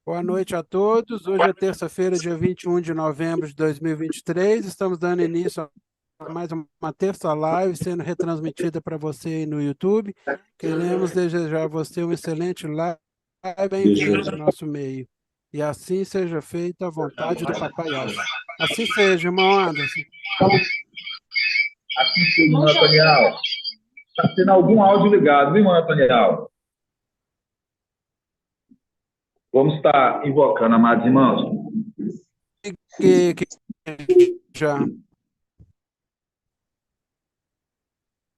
Boa noite a todos. Hoje é terça-feira, dia 21 de novembro de 2023. Estamos dando início a mais uma terça live sendo retransmitida para você aí no YouTube. Queremos desejar a você um excelente live e bem-vindo ao nosso meio. E assim seja feita a vontade do Papai Alves. Assim seja, irmão Anderson. Assim seja, irmão Nathaniel. Está tendo algum áudio ligado, viu, irmão Nathaniel? Vamos estar invocando, amados irmãos. Que já.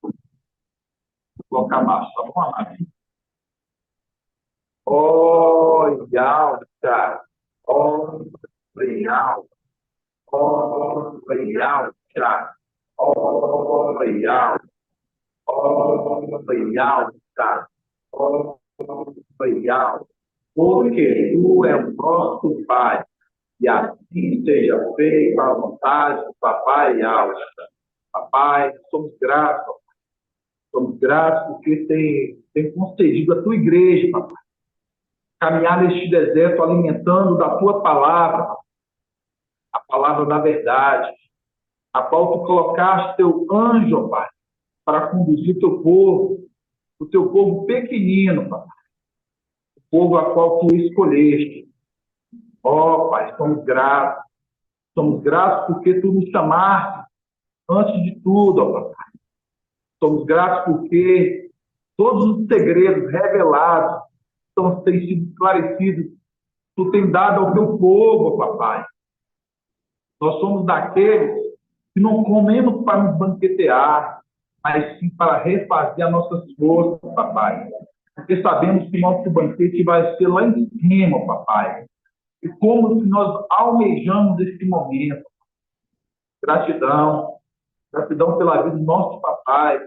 Vou colocar baixo, tá bom, amado? Olha, cara. Olha, olha, cara. Olha, olha, cara. Olha, porque tu é o nosso Pai. E assim seja feita a vontade do Papai Alves. Papai, somos gratos porque tem concedido a tua igreja, papai, caminhar neste deserto alimentando da tua palavra, a palavra da verdade, a qual tu colocaste teu anjo, pai, para conduzir o teu povo pequenino, papai, o povo a qual tu escolheste. Ó, pai, somos gratos porque tu nos chamaste antes de tudo, ó, papai. Somos gratos porque todos os segredos revelados têm sido esclarecidos. Tu tem dado ao teu povo, papai. Nós somos daqueles que não comemos para nos banquetear, mas sim para refazer as nossas forças, papai. Porque sabemos que o nosso banquete vai ser lá em cima, papai. E como que nós almejamos esse momento. Gratidão. Gratidão pela vida do nosso papai.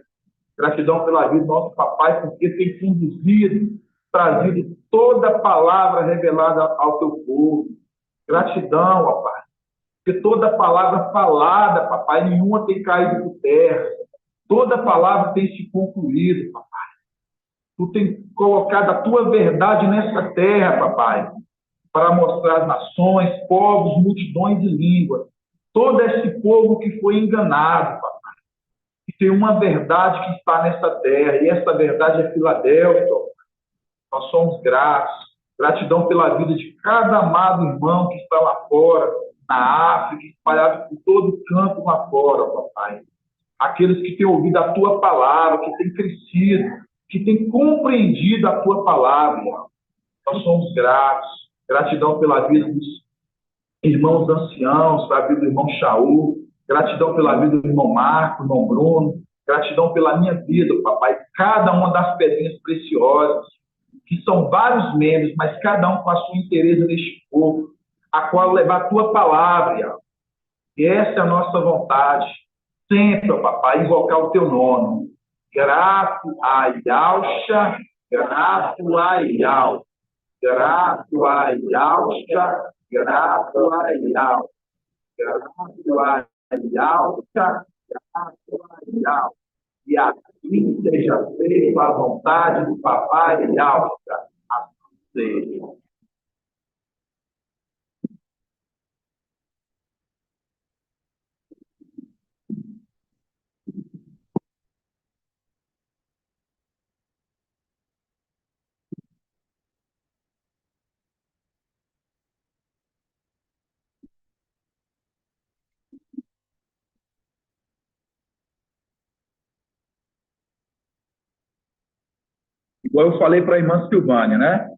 Gratidão pela vida do nosso papai, porque tem conduzido, trazido toda a palavra revelada ao teu povo. Gratidão, ó Pai. Porque toda palavra falada, papai, nenhuma tem caído por terra. Toda palavra tem se concluído, papai. Tu tem colocado a tua verdade nessa terra, papai, para mostrar às nações, povos, multidões e línguas. Todo esse povo que foi enganado, papai. E tem uma verdade que está nessa terra, e essa verdade é Filadélfia. Nós somos gratos. Gratidão pela vida de cada amado irmão que está lá fora, na África, espalhado por todo o campo lá fora, papai. Aqueles que têm ouvido a tua palavra, que têm crescido, que têm compreendido a tua palavra. Nós somos gratos. Gratidão pela vida dos irmãos anciãos, pela vida do irmão Shaul. Gratidão pela vida do irmão Marco, do irmão Bruno. Gratidão pela minha vida, papai. Cada uma das pedrinhas preciosas, que são vários membros, mas cada um com a sua interesse neste corpo, a qual levar a tua palavra. E essa é a nossa vontade. Sempre, papai, invocar o teu nome. Grato a Yalcha, grato a Yal. Grato a Yalcha, grato a Yal. Grato a Yalcha, grato a Yal. E assim seja feita a vontade do papai Yalcha. Assim seja. Igual eu falei para a irmã Silvânia, né?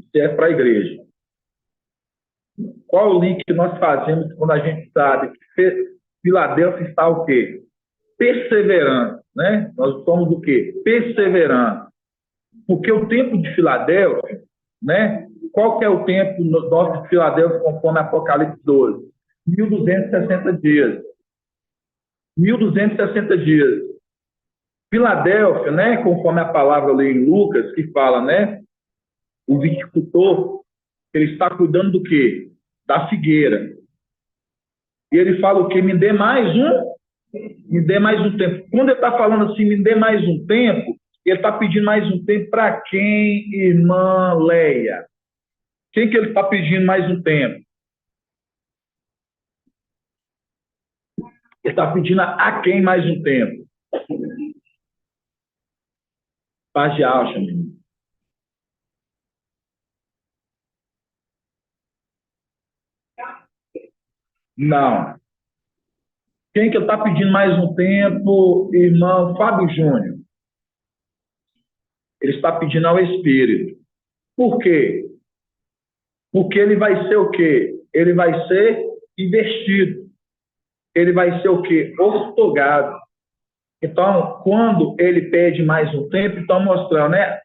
Isso é para a igreja. Qual o link que nós fazemos quando a gente sabe que Filadélfia está o quê? Perseverando, né? Nós somos o quê? Perseverando. Porque o tempo de Filadélfia, né? Qual que é o tempo nosso de Filadélfia conforme Apocalipse 12? 1260 dias. 1260 dias. Filadélfia, né? Conforme a palavra ali em Lucas, que fala, né? O viticultor, ele está cuidando do quê? Da figueira. E ele fala o quê? Me dê mais um tempo. Quando ele está falando assim, me dê mais um tempo, ele está pedindo mais um tempo para quem, irmã Leia? Quem que ele está pedindo mais um tempo? Ele está pedindo a quem mais um tempo? Paz de alma, menino. Não. Quem que ele está pedindo mais um tempo? Irmão Fábio Júnior. Ele está pedindo ao Espírito. Por quê? Porque ele vai ser o quê? Ele vai ser investido. Ele vai ser o quê? Ortogado. Então, quando ele pede mais um tempo, então mostrando, né?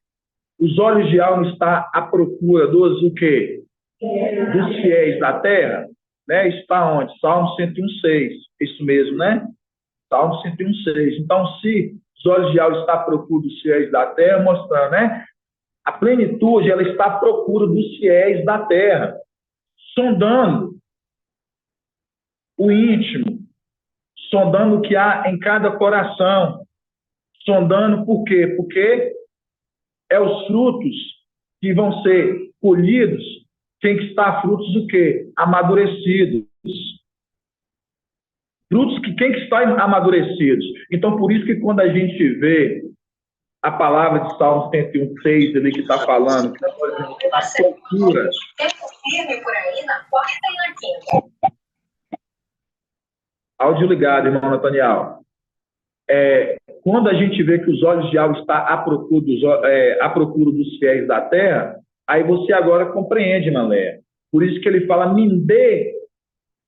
Os olhos de alma estão à procura dos o quê? Dos fiéis da terra, né? Está onde? Salmo 101:6. Isso mesmo, né? Salmo 101:6. Então, se os olhos de alma estão à procura dos fiéis da terra, mostrando, né? A plenitude, ela está à procura dos fiéis da terra, sondando o íntimo, sondando o que há em cada coração, sondando por quê? Porque é os frutos que vão ser colhidos, tem que estar frutos do quê? Amadurecidos. Frutos que tem que estar amadurecidos. Então, por isso que quando a gente vê a palavra de Salmo 101:6 ali que está falando, que a procura. Firme por aí na quarta e na quinta. Áudio ligado, irmão Nathaniel. Quando a gente vê que os olhos de algo estão à procura dos fiéis da terra, aí você agora compreende, Malé. Por isso que ele fala, me dê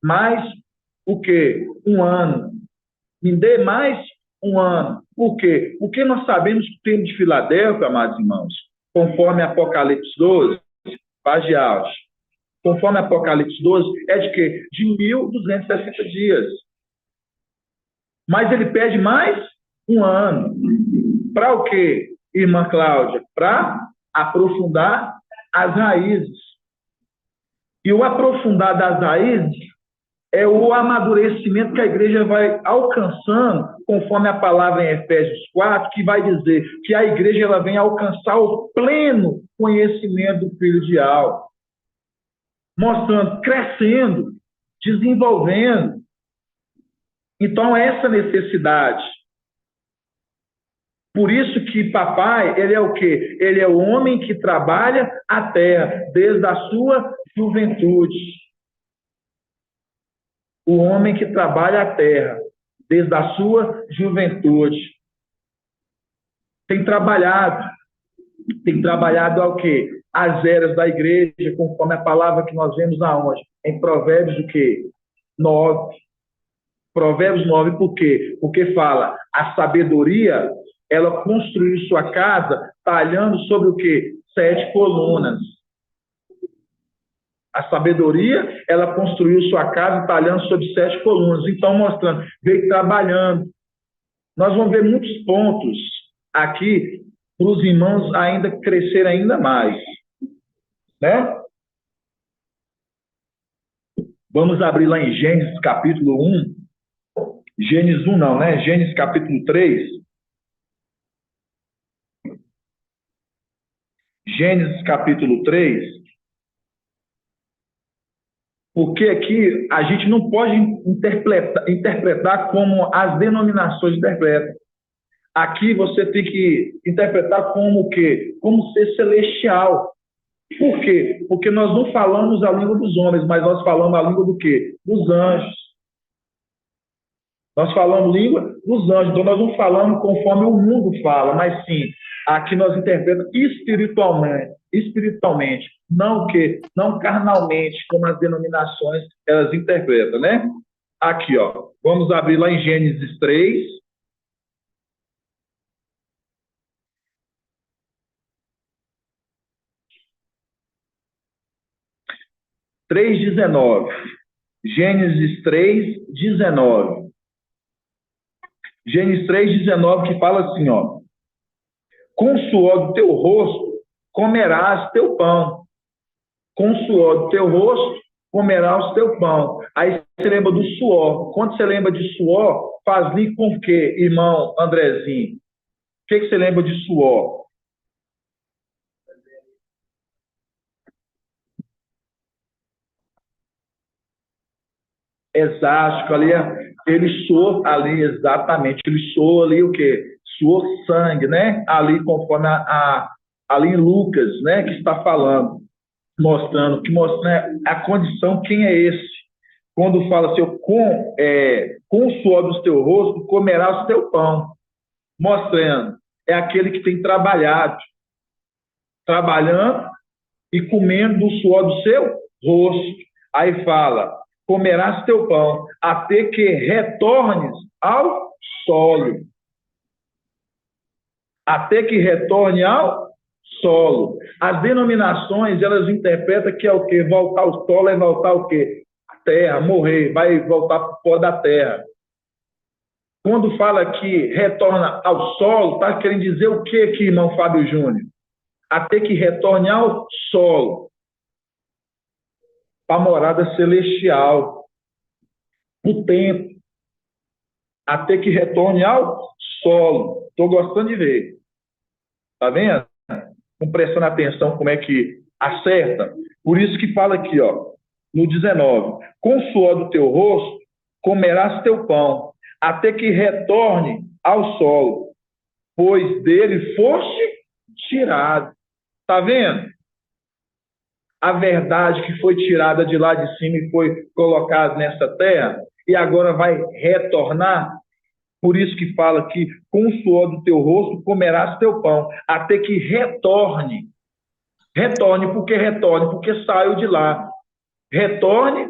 mais o quê? Um ano. Me dê mais um ano. Por quê? Porque nós sabemos que o tempo de Filadélfia, amados irmãos, conforme Apocalipse 12, paz de altos, conforme Apocalipse 12, é de quê? De 1.260 dias. Mas ele pede mais um ano. Para o quê, irmã Cláudia? Para aprofundar as raízes. E o aprofundar das raízes é o amadurecimento que a igreja vai alcançando, conforme a palavra em Efésios 4, que vai dizer que a igreja ela vem alcançar o pleno conhecimento do Filho de Deus, mostrando, crescendo, desenvolvendo. Então, essa necessidade. Por isso que papai, ele é o quê? Ele é o homem que trabalha a terra desde a sua juventude. O homem que trabalha a terra desde a sua juventude. Tem trabalhado ao quê? As eras da igreja, conforme a palavra que nós vemos aonde? Em Provérbios o quê? 9. Provérbios 9, por quê? Porque fala, a sabedoria, ela construiu sua casa talhando sobre o quê? 7 colunas. A sabedoria, ela construiu sua casa talhando sobre 7 colunas. Então, mostrando, veio trabalhando. Nós vamos ver muitos pontos aqui para os irmãos ainda crescer ainda mais. Né? Vamos abrir lá em Gênesis capítulo 1. Gênesis 1 não, né? Gênesis capítulo 3. Gênesis capítulo 3. Porque aqui a gente não pode interpretar como as denominações interpretam. Aqui você tem que interpretar como o quê? Como ser celestial. Por quê? Porque nós não falamos a língua dos homens, mas nós falamos a língua do quê? Dos anjos. Nós falamos língua dos anjos, então nós não falamos conforme o mundo fala, mas sim, aqui nós interpretamos espiritualmente, não que, não carnalmente, como as denominações elas interpretam, né? Aqui, ó, vamos abrir lá em Gênesis 3. Gênesis 3:19. Gênesis 3:19 que fala assim, ó: com o suor do teu rosto comerás teu pão. Com o suor do teu rosto comerás teu pão. Aí você lembra do suor. Quando você lembra de suor, faz link com o quê, irmão Andrezinho? O que você lembra de suor? exástico ali, ele soou ali, exatamente, ele soou ali o quê? Suou sangue, né? Ali conforme ali em Lucas, né, que está falando, mostrando, que mostra, né, a condição, quem é esse? Quando fala assim, com o suor do teu rosto comerás o teu pão, mostrando, é aquele que tem trabalhando e comendo do suor do seu rosto. Aí fala, comerás teu pão, até que retornes ao solo. Até que retorne ao solo. As denominações, elas interpretam que é o quê? Voltar ao solo é voltar o quê? A terra, morrer, vai voltar para o pó da terra. Quando fala que retorna ao solo, está querendo dizer o que aqui, irmão Fábio Júnior? Até que retorne ao solo, para a morada celestial, o tempo, até que retorne ao solo. Estou gostando de ver. Está vendo? Estão prestando atenção como é que acerta? Por isso que fala aqui, ó, no 19: com o suor do teu rosto comerás teu pão, até que retorne ao solo, pois dele foste tirado. Está vendo? A verdade que foi tirada de lá de cima e foi colocada nessa terra, e agora vai retornar. Por isso que fala que com o suor do teu rosto comerás teu pão, até que retorne. Retorne, por que retorne? Porque saiu de lá. Retorne,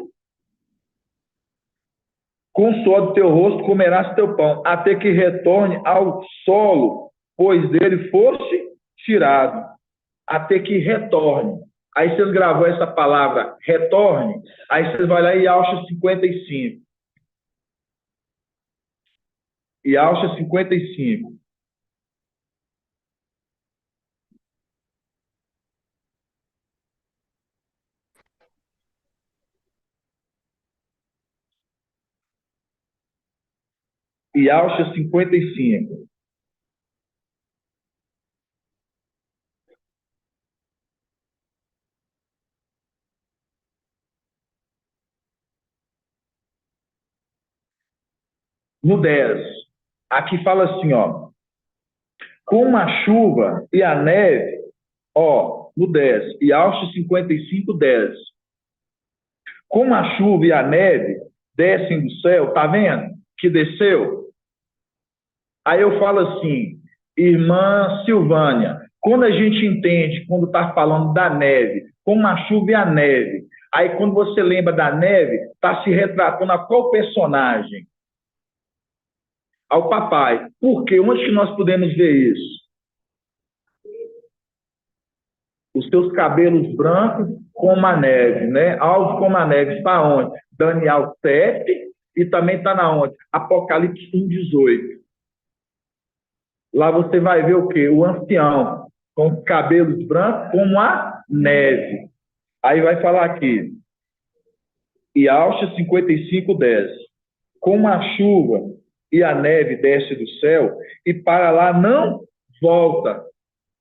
com o suor do teu rosto comerás teu pão, até que retorne ao solo, pois dele foste tirado. Até que retorne. Aí vocês gravou essa palavra, retorne, aí vocês vão lá em Alcha 55. E Alcha 55. E Alcha 55. No 10. Aqui fala assim, ó. Com a chuva e a neve, ó, no 10. E Alcha 55, 10. Com a chuva e a neve descem do céu, tá vendo? Que desceu. Aí eu falo assim, irmã Silvânia, quando a gente entende, quando está falando da neve, com a chuva e a neve, aí quando você lembra da neve, está se retratando a qual personagem? Ao papai. Por quê? Onde que nós podemos ver isso? Os seus cabelos brancos como a neve, né? Alvos como a neve. Está onde? Daniel 7 e também está na onde? Apocalipse 1:18. Lá você vai ver o quê? O ancião, com cabelos brancos como a neve. Aí vai falar aqui, e Alcha 55, 10. Como a chuva e a neve desce do céu, e para lá não volta.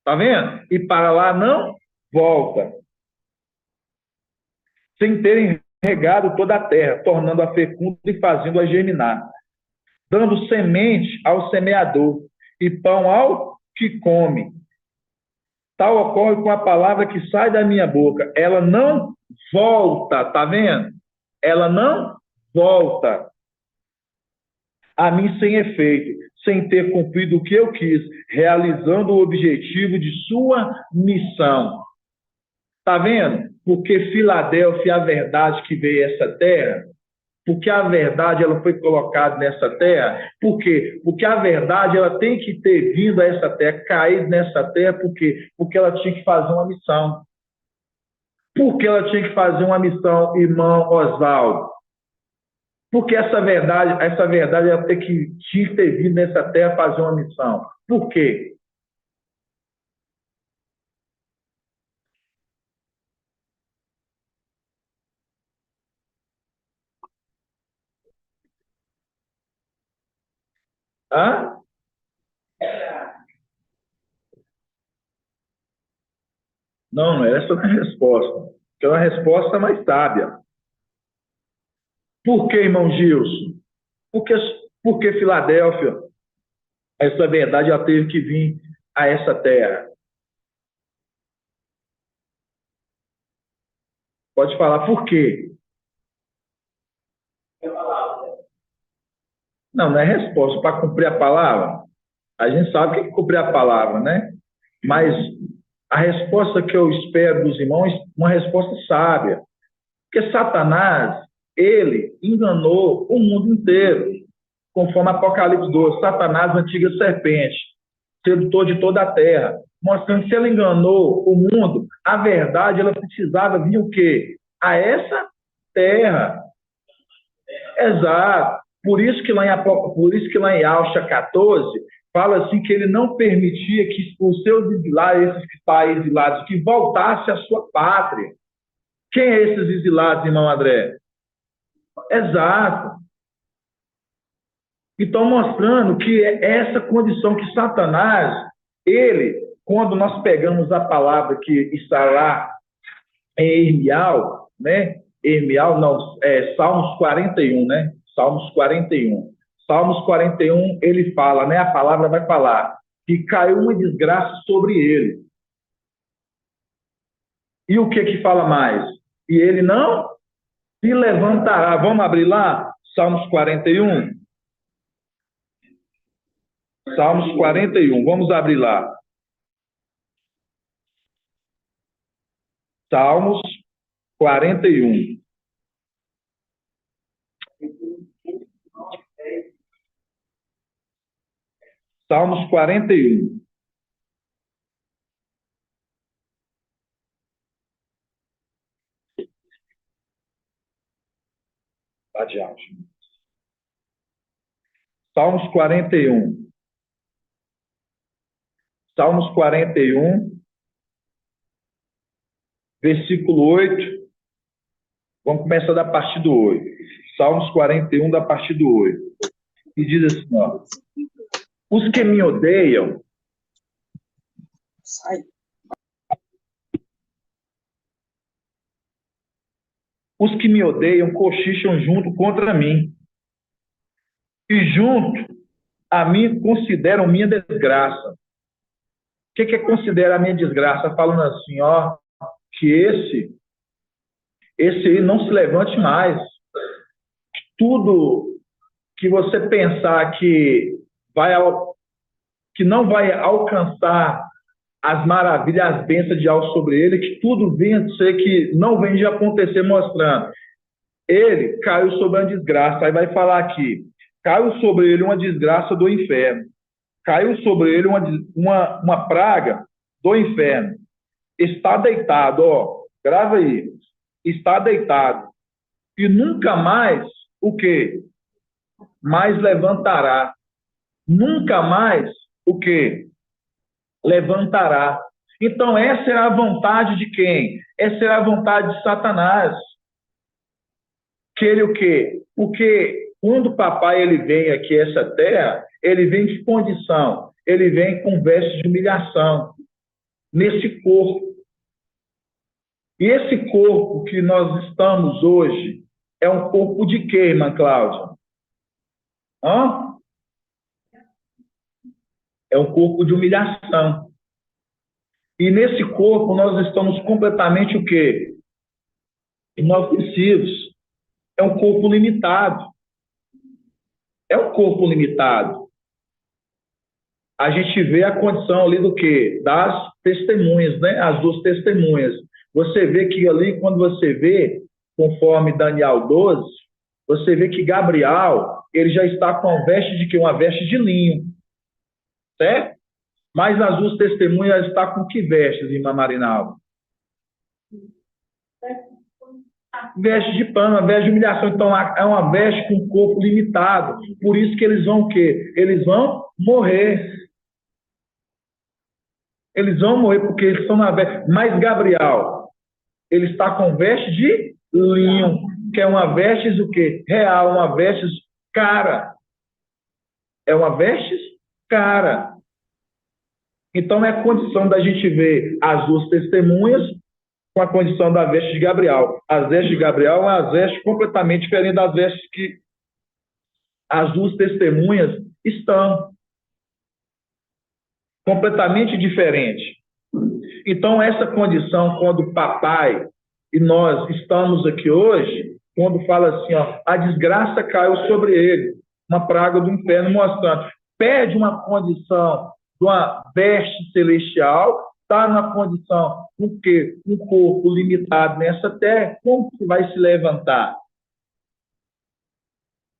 Tá vendo? E para lá não volta. Sem terem regado toda a terra, tornando-a fecunda e fazendo-a germinar, dando semente ao semeador e pão ao que come. Tal ocorre com a palavra que sai da minha boca. Ela não volta, tá vendo? Ela não volta a mim sem efeito, sem ter cumprido o que eu quis, realizando o objetivo de sua missão. Tá vendo? Porque Filadélfia é a verdade que veio a essa terra. Porque a verdade ela foi colocada nessa terra. Por quê? Porque a verdade ela tem que ter vindo a essa terra, caído nessa terra, por quê? Porque ela tinha que fazer uma missão. Por que ela tinha que fazer uma missão, irmão Oswaldo? Porque essa verdade ela tinha que ter vindo nessa terra fazer uma missão. Por quê? Hã? Não, essa não é a resposta. Que é uma resposta mais sábia. Por que, irmão Gilson? Porque, porque Filadélfia, essa verdade ela teve que vir a essa terra. Pode falar por quê? Não, não é resposta. Para cumprir a palavra, a gente sabe o que é cumprir a palavra, né? Mas a resposta que eu espero dos irmãos, uma resposta sábia. Porque Satanás, ele enganou o mundo inteiro. Conforme Apocalipse 12, Satanás, a antiga serpente, sedutor de toda a terra, mostrando que se ele enganou o mundo, a verdade, ela precisava vir o quê? A essa terra. Exato. Por isso que lá em Alcha 14, fala assim que ele não permitia que os seus exilados, esses que estão exilados, que voltassem à sua pátria. Quem é esses exilados, irmão André? Exato. Então, mostrando que é essa condição que Satanás, ele, quando nós pegamos a palavra que está lá em Irmial, né? Irmial, não, Salmos 41, né? Salmos 41. Salmos 41, ele fala, né? A palavra vai falar que caiu uma desgraça sobre ele. E o que que fala mais? E ele não se levantará. Vamos abrir lá? Salmos 41. Salmos 41. Vamos abrir lá. Salmos 41. Salmos 41. Adiante. Salmos 41. Salmos 41, versículo 8. Vamos começar da partir do 8. Salmos 41, da partir do 8. E diz assim, ó. Os que me odeiam... Os que me odeiam cochicham junto contra mim. E junto a mim consideram minha desgraça. O que é considerar a minha desgraça? Falando assim, ó, que esse aí não se levante mais. Tudo que você pensar que não vai alcançar as maravilhas, as bênçãos de algo sobre ele, que tudo venha a ser que não vem de acontecer, mostrando. Ele caiu sobre uma desgraça. Aí vai falar aqui, caiu sobre ele uma desgraça do inferno. Caiu sobre ele uma praga do inferno. Está deitado, ó, grava aí. Está deitado. E nunca mais, o quê? Mais levantará. Nunca mais, o quê? Levantará. Então, essa era a vontade de quem? Essa era a vontade de Satanás. Que ele o quê? Porque quando o papai ele vem aqui a essa terra, ele vem de condição, ele vem com vestes de humilhação, nesse corpo. E esse corpo que nós estamos hoje é um corpo de quê, irmã Cláudia? Hã? É um corpo de humilhação. E nesse corpo nós estamos completamente o quê? Inofensivos. É um corpo limitado. É um corpo limitado. A gente vê a condição ali do quê? Das testemunhas, né? As duas testemunhas. Você vê que ali, quando você vê, conforme Daniel 12, você vê que Gabriel, ele já está com uma veste de quê? Uma veste de linho. Certo? Mas as duas testemunhas está com que vestes, irmã Marinalva? Veste de pano, uma veste de humilhação. Então, é uma veste com corpo limitado. Por isso que eles vão o quê? Eles vão morrer. Eles vão morrer porque eles estão na veste. Mas Gabriel, ele está com veste de linho, que é uma veste o quê? Real, uma veste cara. É uma veste cara. Então, é a condição da gente ver as duas testemunhas com a condição da veste de Gabriel. As vestes de Gabriel é uma veste completamente diferente das vestes que as duas testemunhas estão. Completamente diferente. Então, essa condição, quando o papai e nós estamos aqui hoje, quando fala assim, ó, a desgraça caiu sobre ele, uma praga do inferno mostrando, perde uma condição de uma veste celestial, está na condição do quê? Um corpo limitado nessa terra, como que vai se levantar?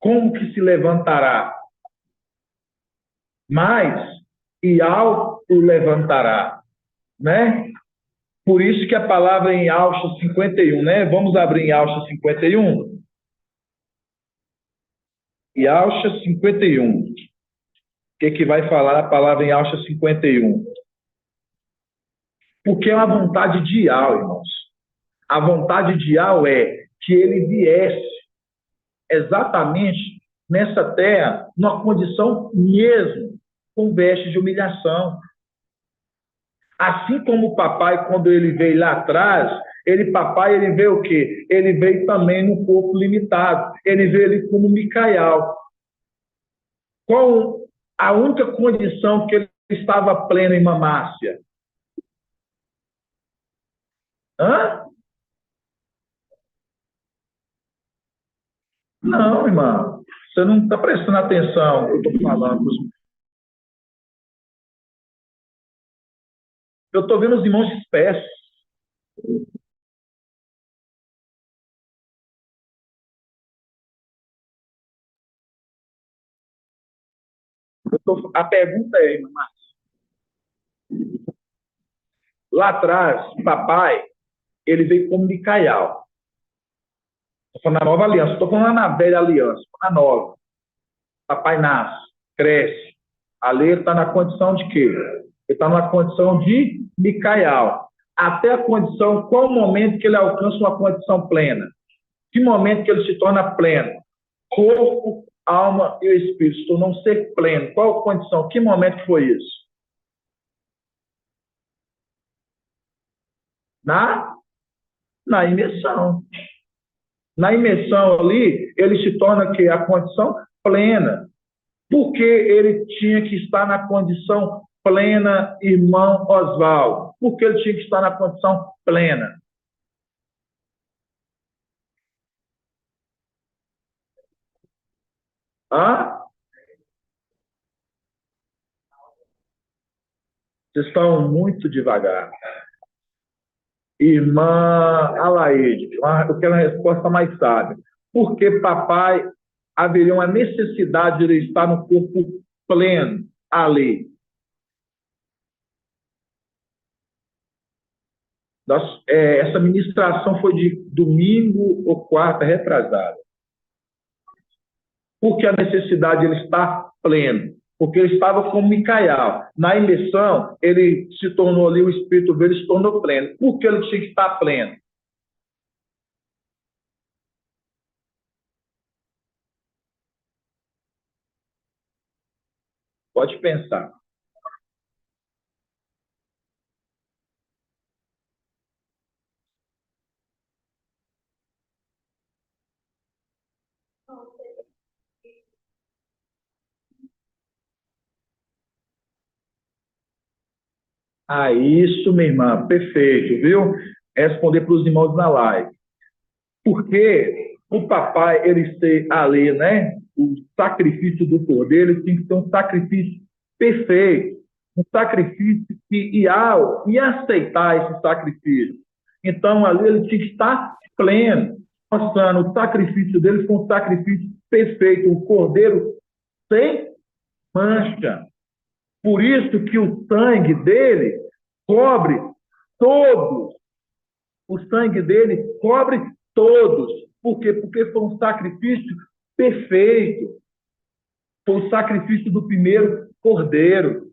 Como que se levantará? Mas, e ao o levantará, né? Por isso que a palavra em Alcha 51, né? Vamos abrir em Alcha 51. E Alcha 51. O que vai falar a palavra em Alcha 51? Porque é uma vontade de Yahweh, irmãos. A vontade de Yahweh é que ele viesse exatamente nessa terra, numa condição mesmo, com veste de humilhação. Assim como o papai, quando ele veio lá atrás, ele veio o quê? Ele veio também no corpo limitado. Ele veio ali como Micael. Qual a única condição que ele estava pleno em mamácia? Hã? Não, irmão. Você não está prestando atenção no que eu estou falando. Eu estou vendo os irmãos dispersos. A pergunta é, irmã, lá atrás, papai, ele veio como Micael. Estou falando na nova aliança, estou falando na velha aliança, na nova. Papai nasce, cresce. Ali ele está na condição de quê? Ele está na condição de Micael. Até a condição, qual o momento que ele alcança uma condição plena? Que momento que ele se torna pleno? Corpo, alma e o espírito. Se não ser pleno. Qual a condição? Que momento foi isso? Na imersão. Na imersão ali, ele se torna que a condição plena. Porque ele tinha que estar na condição plena, irmão Oswaldo? Porque ele tinha que estar na condição plena. Hã? Vocês estão muito devagar. Irmã Alaide, eu quero uma resposta mais sábia. Por que papai haveria uma necessidade de ele estar no corpo pleno ali? Essa ministração foi de domingo ou quarta retrasada. Por que a necessidade de ele estar pleno? Porque ele estava como Micael. Na imersão, ele se tornou ali, o espírito dele se tornou pleno. Por que ele tinha que estar pleno? Pode pensar. Ah, isso, minha irmã, perfeito, viu? Responder para os irmãos na live. Porque o papai, ele ser ali, né? O sacrifício do cordeiro, ele tem que ser um sacrifício perfeito. Um sacrifício que ia aceitar esse sacrifício. Então, ali ele tinha que estar pleno, mostrando o sacrifício dele foi um sacrifício perfeito, um cordeiro sem mancha. Por isso que o sangue dele cobre todos. O sangue dele cobre todos. Por quê? Porque foi um sacrifício perfeito. Foi o sacrifício do primeiro cordeiro.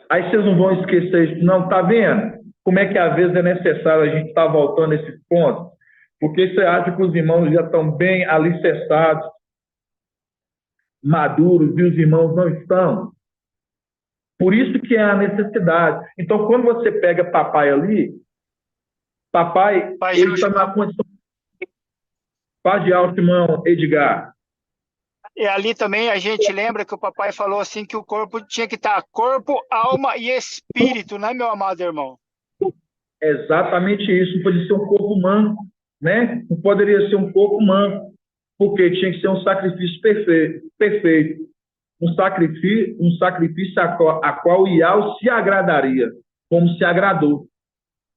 Aí vocês não vão esquecer isso, não. Tá vendo? Como é que às vezes é necessário a gente estar voltando a esse ponto? Porque você acha que os irmãos já estão bem alicerçados, maduros, e os irmãos não estão? Por isso que é a necessidade. Então, quando você pega papai ali, Papai, Pai ele Gilson, está na condição. Paz de alto, irmão Edgar. e ali também a gente lembra que o papai falou assim que o corpo tinha que estar corpo, alma e espírito, né, meu amado irmão? Exatamente isso. Não podia ser um corpo manco, né? Não poderia ser um corpo manco, porque tinha que ser um sacrifício perfeito. Um sacrifício a qual Iau se agradaria, como se agradou.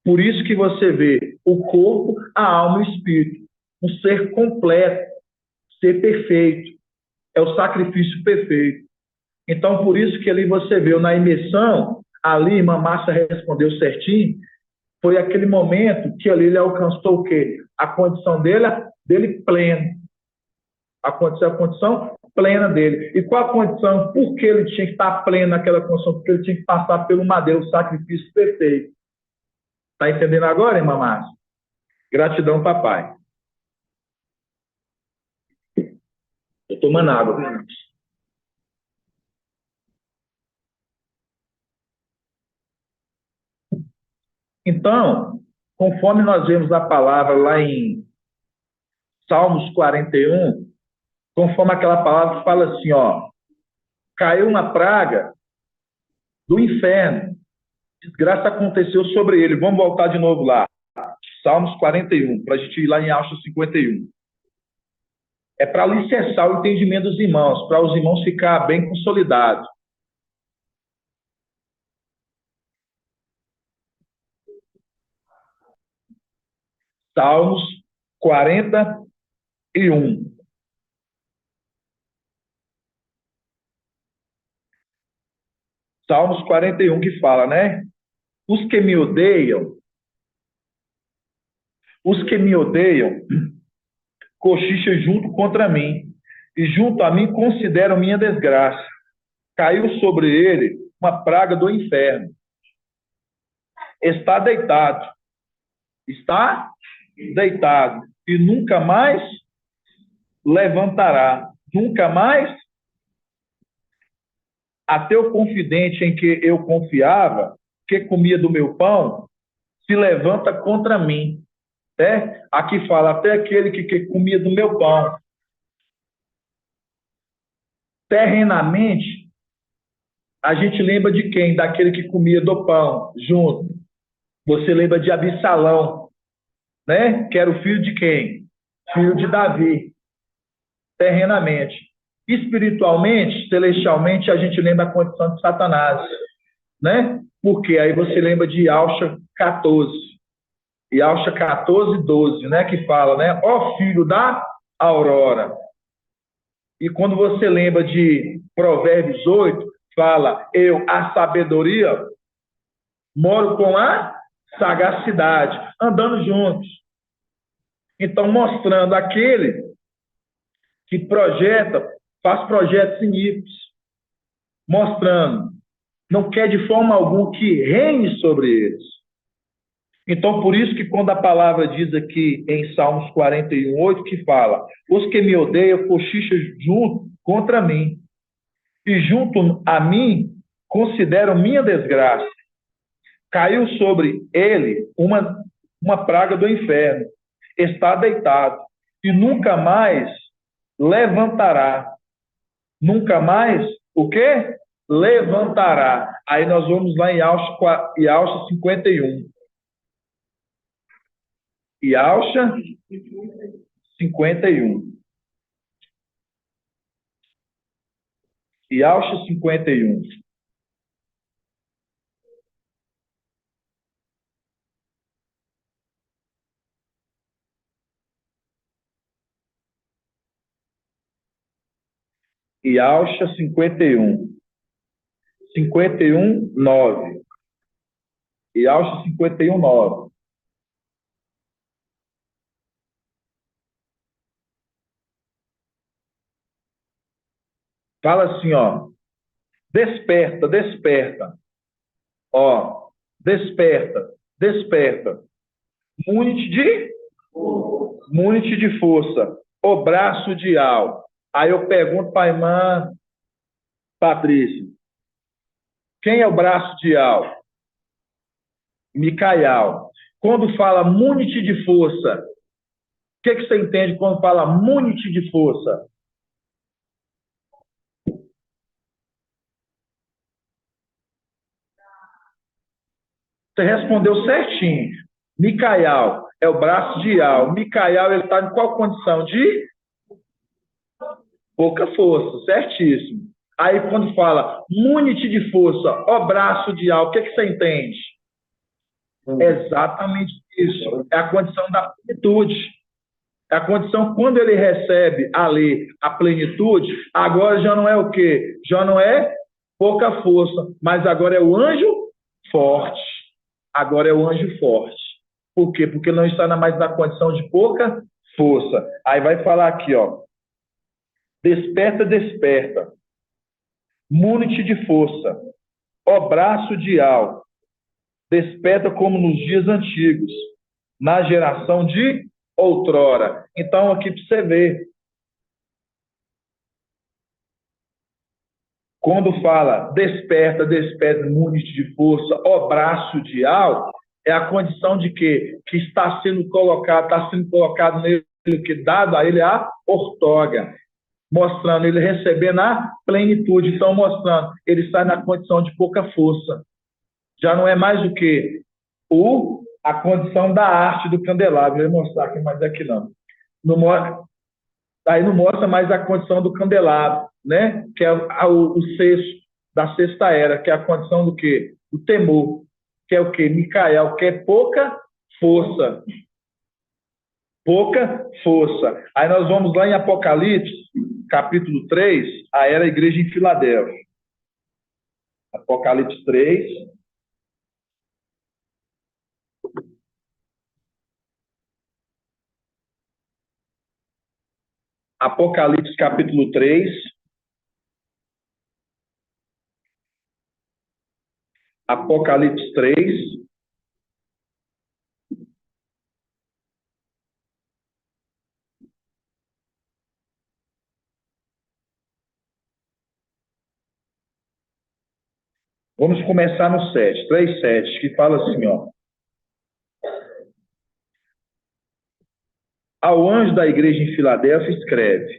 Por isso que você vê o corpo, a alma e o espírito. Um ser completo, ser perfeito. É o sacrifício perfeito. Então, por isso que ali você viu na imersão, ali, irmã Márcia respondeu certinho, foi aquele momento que ali ele alcançou o quê? A condição dele plena. A condição plena dele. E qual a condição? Por que ele tinha que estar pleno naquela condição? Porque ele tinha que passar pelo madeiro, o sacrifício perfeito. Está entendendo agora, irmã Márcia? Gratidão, papai. Estou tomando água, viu? Então, conforme nós vemos a palavra lá em Salmos 41, conforme aquela palavra fala assim, ó, caiu uma praga do inferno, desgraça aconteceu sobre ele. Vamos voltar de novo lá. Salmos 41, para a gente ir lá em Atos 51. É para alicerçar o entendimento dos irmãos, para os irmãos ficar bem consolidados. Salmos 41. Salmos 41 que fala, né? Os que me odeiam, cochicham junto contra mim, e junto a mim consideram minha desgraça. Caiu sobre ele uma praga do inferno. Está deitado, e nunca mais levantará. Nunca mais, até o confidente em que eu confiava, que comia do meu pão, se levanta contra mim. Aqui fala, até aquele que comia do meu pão. Terrenamente, a gente lembra de quem? Daquele que comia do pão, junto. Você lembra de Absalão, né? Que era o filho de quem? Filho de Davi. Terrenamente. Espiritualmente, celestialmente, a gente lembra a condição de Satanás, né? Porque aí você lembra de Alcha 14. E Alcha 14, 12, né? Que fala, né? Ó filho da aurora. E quando você lembra de Provérbios 8, fala, eu, a sabedoria, moro com a sagacidade, andando juntos. Então, mostrando aquele que projeta, faz projetos iníquos, mostrando, não quer de forma alguma que reine sobre eles. Então, por isso que quando a palavra diz aqui em Salmos 41, 8, que fala, os que me odeiam cochicham junto contra mim, e junto a mim consideram minha desgraça. Caiu sobre ele uma praga do inferno. Está deitado e nunca mais levantará. Nunca mais, o quê? Levantará. Aí nós vamos lá em Alcha 51. E Alcha 51. E Alcha 51. E Alcha 51. 51, 9. E Alcha 51, 9. Fala assim, ó. Desperta, desperta. Ó, desperta, desperta. Munite de força. O braço de Al. Aí eu pergunto para a irmã Patrícia. Quem é o braço de Al? Micael. Quando fala munite de força, o que você entende quando fala munite de força? Você respondeu certinho. Micael é o braço de Al. Micael, ele está em qual condição? De pouca força, certíssimo. Aí, quando fala munite de força, ó braço de Al, o que você entende? Exatamente isso. É a condição da plenitude. É a condição quando ele recebe ali a plenitude, agora já não é o quê? Já não é pouca força, mas agora é o anjo forte. Agora é o anjo forte. Por quê? Porque não está mais na condição de pouca força. Aí vai falar aqui, ó. Desperta, desperta. Munite de força. Ó braço de Al. Desperta como nos dias antigos. Na geração de outrora. Então, aqui para você ver. Quando fala desperta, desperta, munite de força, ó braço de Al, é a condição de quê? Que está sendo colocado nele, que dado a ele a ortoga, mostrando ele recebendo a plenitude, então mostrando, ele está na condição de pouca força. Já não é mais o que? A condição da arte do candelabro. Eu vou mostrar aqui, mas aqui não. Aí não mostra mais a condição do candelabro, né? Que é o sexto, da sexta era, que é a condição do quê? O temor, que é o quê? Micael, que é pouca força. Pouca força. Aí nós vamos lá em Apocalipse, capítulo 3, a era igreja em Filadélfia. Apocalipse 3. Apocalipse capítulo 3. Apocalipse 3. Vamos começar no 7, 3:7, que fala assim, ó. Ao anjo da igreja em Filadélfia escreve: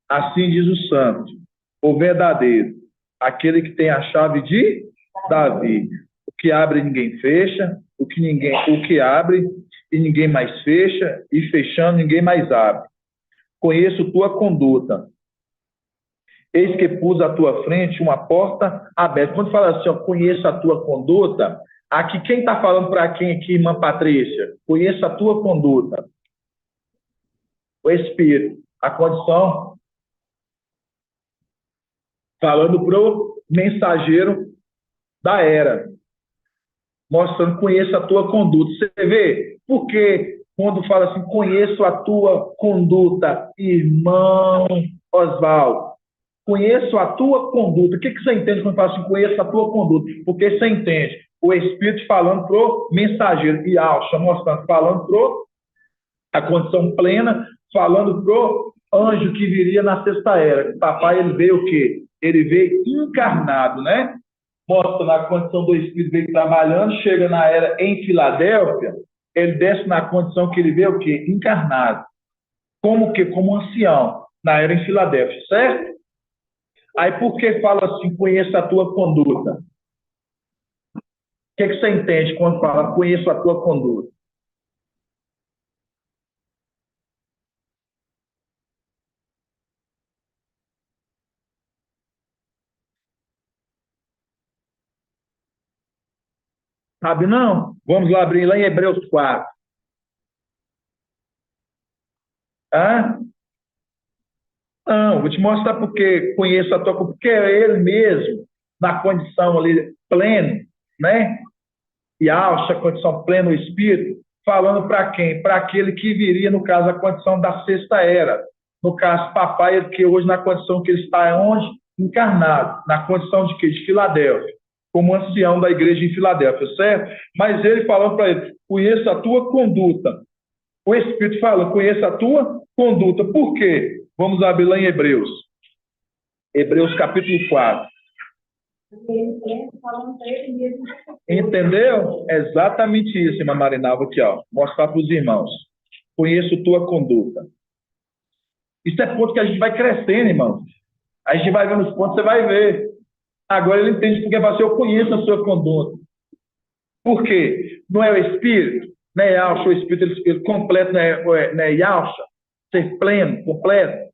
assim diz o santo, o verdadeiro, aquele que tem a chave de Davi. O que abre ninguém fecha, o que abre e ninguém mais fecha, e fechando ninguém mais abre. Conheço tua conduta. Eis que pus à tua frente uma porta aberta. Quando fala assim, ó, conheço a tua conduta, aqui quem está falando para quem aqui, irmã Patrícia? Conheço a tua conduta. O Espírito, a condição, falando para o mensageiro da era, mostrando, conheço a tua conduta. Você vê? Porque quando fala assim, conheço a tua conduta, irmão Oswaldo, conheço a tua conduta. O que você entende quando fala assim, conheço a tua conduta? Porque você entende o Espírito falando para o mensageiro, e Alcha mostrando, falando para a condição plena, falando para o anjo que viria na sexta era. Papai, ele veio o quê? Ele veio encarnado, né? Mostra na condição do Espírito, veio trabalhando, chega na era em Filadélfia, ele desce na condição que ele veio o quê? Encarnado. Como que? Como ancião, na era em Filadélfia, certo? Aí por que fala assim, conheça a tua conduta? O que você entende quando fala, conheço a tua conduta? Sabe não? Vamos lá abrir lá em Hebreus 4. Ah? Não, vou te mostrar porque conheço a tua conduta, porque é ele mesmo, na condição ali plena, né? E alça, condição plena, o Espírito, falando para quem? Para aquele que viria, no caso, a condição da sexta era. No caso, papai, que hoje na condição que ele está é onde? Encarnado. Na condição de quê? De Filadélfia. Como ancião da igreja em Filadélfia, certo? Mas ele falando para ele, conheça a tua conduta. O Espírito fala, conheça a tua conduta. Por quê? Vamos abrir lá em Hebreus. Hebreus capítulo 4. Entendeu? Exatamente isso, irmã Marinalva, aqui, ó. Mostrar para os irmãos. Conheço tua conduta. Isso é ponto que a gente vai crescendo, irmão. A gente vai vendo os pontos, você vai ver. Agora ele entende porque vai ser, eu conheço a sua conduta. Por quê? Não é o Espírito, não é Yalcha, o Espírito completo, não é Yalcha, ser pleno, completo.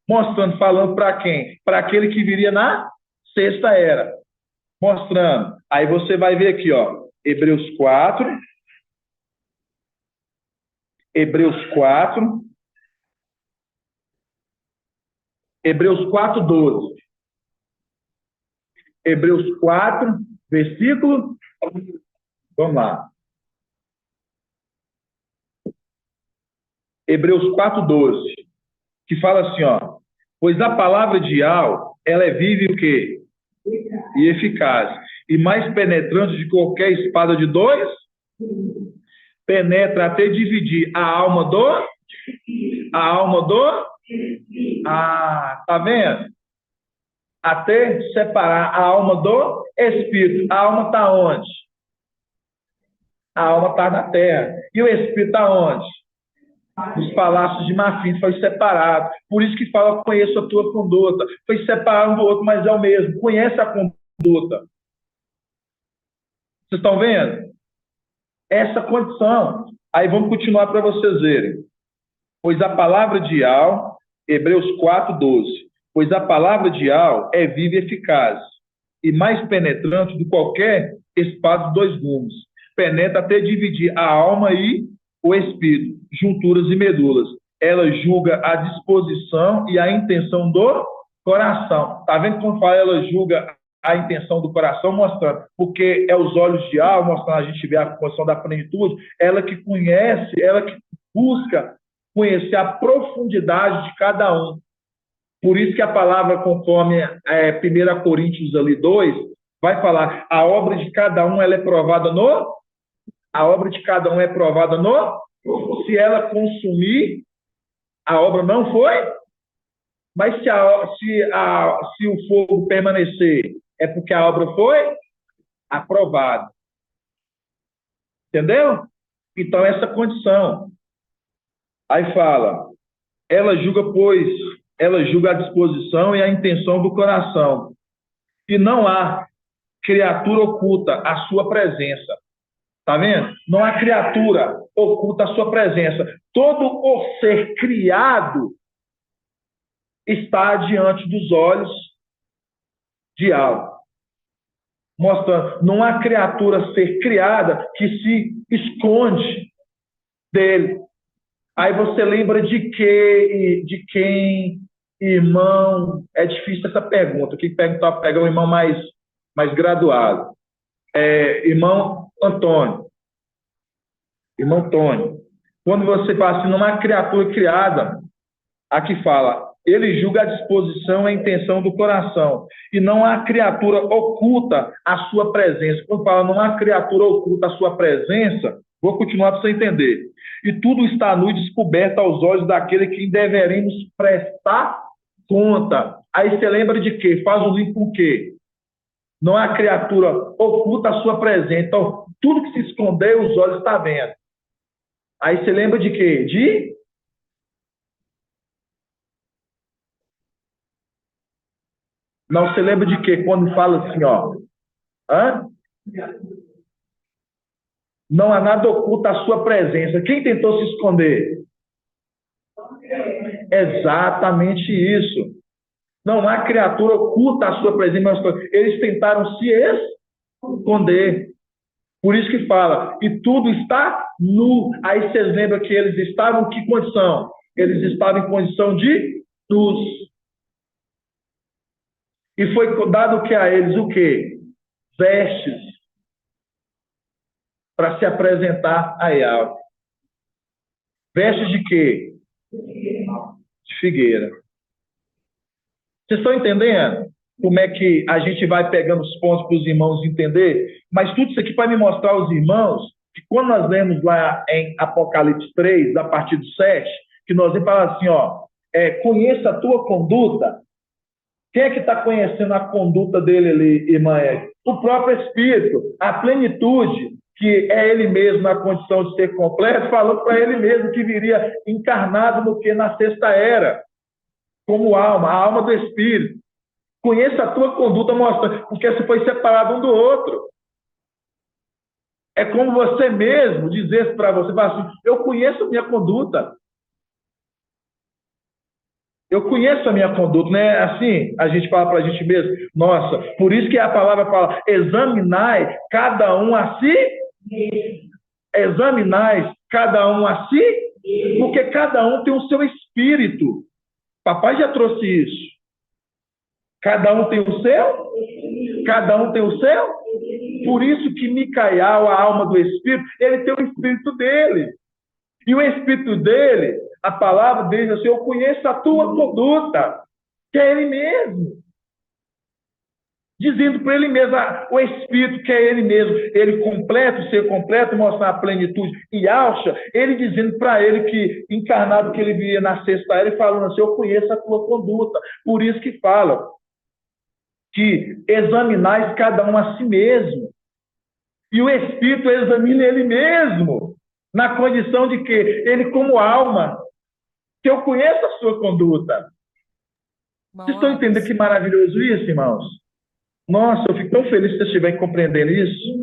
Mostrando, falando para quem? Para aquele que viria na sexta era. Mostrando. Aí você vai ver aqui, ó, Hebreus 4, Hebreus 4, Hebreus 4, 12. Hebreus 4, versículo. Vamos lá. Hebreus 4, 12. Que fala assim, ó. Pois a palavra de Al, ela é viva e o quê? E eficaz. E mais penetrante de qualquer espada de dois. Penetra até dividir a alma do. A alma do. Ah, tá vendo? Até separar a alma do espírito. A alma está onde? A alma está na terra. E o espírito está onde? Nos palácios de marfim. Foi separado. Por isso que fala, conheço a tua conduta. Foi separado um do outro, mas é o mesmo. Conhece a conduta. Vocês estão vendo? Essa condição. Aí vamos continuar para vocês verem. Pois a palavra de Al, Hebreus 4, 12. Pois a palavra de Al é viva e eficaz, e mais penetrante do que qualquer espada de dois gumes. Penetra até dividir a alma e o espírito, junturas e medulas. Ela julga a disposição e a intenção do coração. Está vendo como fala? Ela julga a intenção do coração, mostrando, porque é os olhos de alma, mostrando a gente vê a condição da plenitude, ela que conhece, ela que busca conhecer a profundidade de cada um. Por isso que a palavra, conforme 1 Coríntios ali 2, vai falar, a obra de cada um ela é provada no... A obra de cada um é provada no... Se ela consumir, a obra não foi. Mas se o fogo permanecer, é porque a obra foi aprovada. Entendeu? Então, essa condição. Aí fala, ela julga a disposição e a intenção do coração. E não há criatura oculta à sua presença. Tá vendo? Não há criatura oculta à sua presença. Todo o ser criado está diante dos olhos de algo. Mostrando, não há criatura ser criada que se esconde dele. Aí você lembra de quem, irmão? É difícil essa pergunta. Quem pega um irmão mais graduado. Irmão Antônio. Irmão Antônio. Quando você fala assim, não há criatura criada, aqui fala, ele julga a disposição e a intenção do coração. E não há criatura oculta à sua presença. Quando fala, não há criatura oculta à sua presença, vou continuar para você entender. E tudo está nu e descoberto aos olhos daquele que deveremos prestar conta. Aí você lembra de quê? Faz o link com o quê? Não há criatura oculta à sua presença. Então, tudo que se esconder, os olhos estão vendo. Aí você lembra de quê? Não, você lembra de quê? Quando fala assim, ó. Hã? Não há nada oculto à sua presença. Quem tentou se esconder? Exatamente isso. Não há criatura oculta à sua presença. Eles tentaram se esconder. Por isso que fala, e tudo está nu. Aí vocês lembram que eles estavam em que condição? Eles estavam em condição de nus. E foi dado que a eles o quê? Vestes para se apresentar a Yahweh. Vestes de quê? De figueira. Vocês estão entendendo como é que a gente vai pegando os pontos para os irmãos entender? Mas tudo isso aqui para me mostrar aos irmãos que quando nós lemos lá em Apocalipse 3, a partir do 7, que nós vamos falar assim, ó, conheça a tua conduta. Quem é que está conhecendo a conduta dele ali, irmã Ed? O próprio Espírito, a plenitude, que é ele mesmo na condição de ser completo, falou para ele mesmo que viria encarnado no que? Na sexta era, como alma, a alma do Espírito. Conheça a tua conduta, mostrando, porque você foi separado um do outro. É como você mesmo dizer para você, assim, eu conheço a minha conduta. Eu conheço a minha conduta, né? Assim, a gente fala para a gente mesmo, nossa, por isso que a palavra fala, examinai cada um a si, examinai cada um a si, porque cada um tem o seu espírito. Papai já trouxe isso. Cada um tem o seu, cada um tem o seu. Por isso que Micael, a alma do espírito, ele tem o espírito dele. E o espírito dele, a palavra dele diz assim, eu conheço a tua conduta, que é ele mesmo. Dizendo para ele mesmo, o espírito que é ele mesmo, ele completo, ser completo, mostrar a plenitude e alça, ele dizendo para ele que, encarnado que ele via na sexta era, ele falando assim, eu conheço a tua conduta. Por isso que fala que examinais cada um a si mesmo. E o espírito examina ele mesmo, na condição de que ele como alma, que eu conheço a sua conduta. Vocês estão entendendo que maravilhoso isso, irmãos? Nossa, eu fico tão feliz se vocês estiverem compreendendo isso.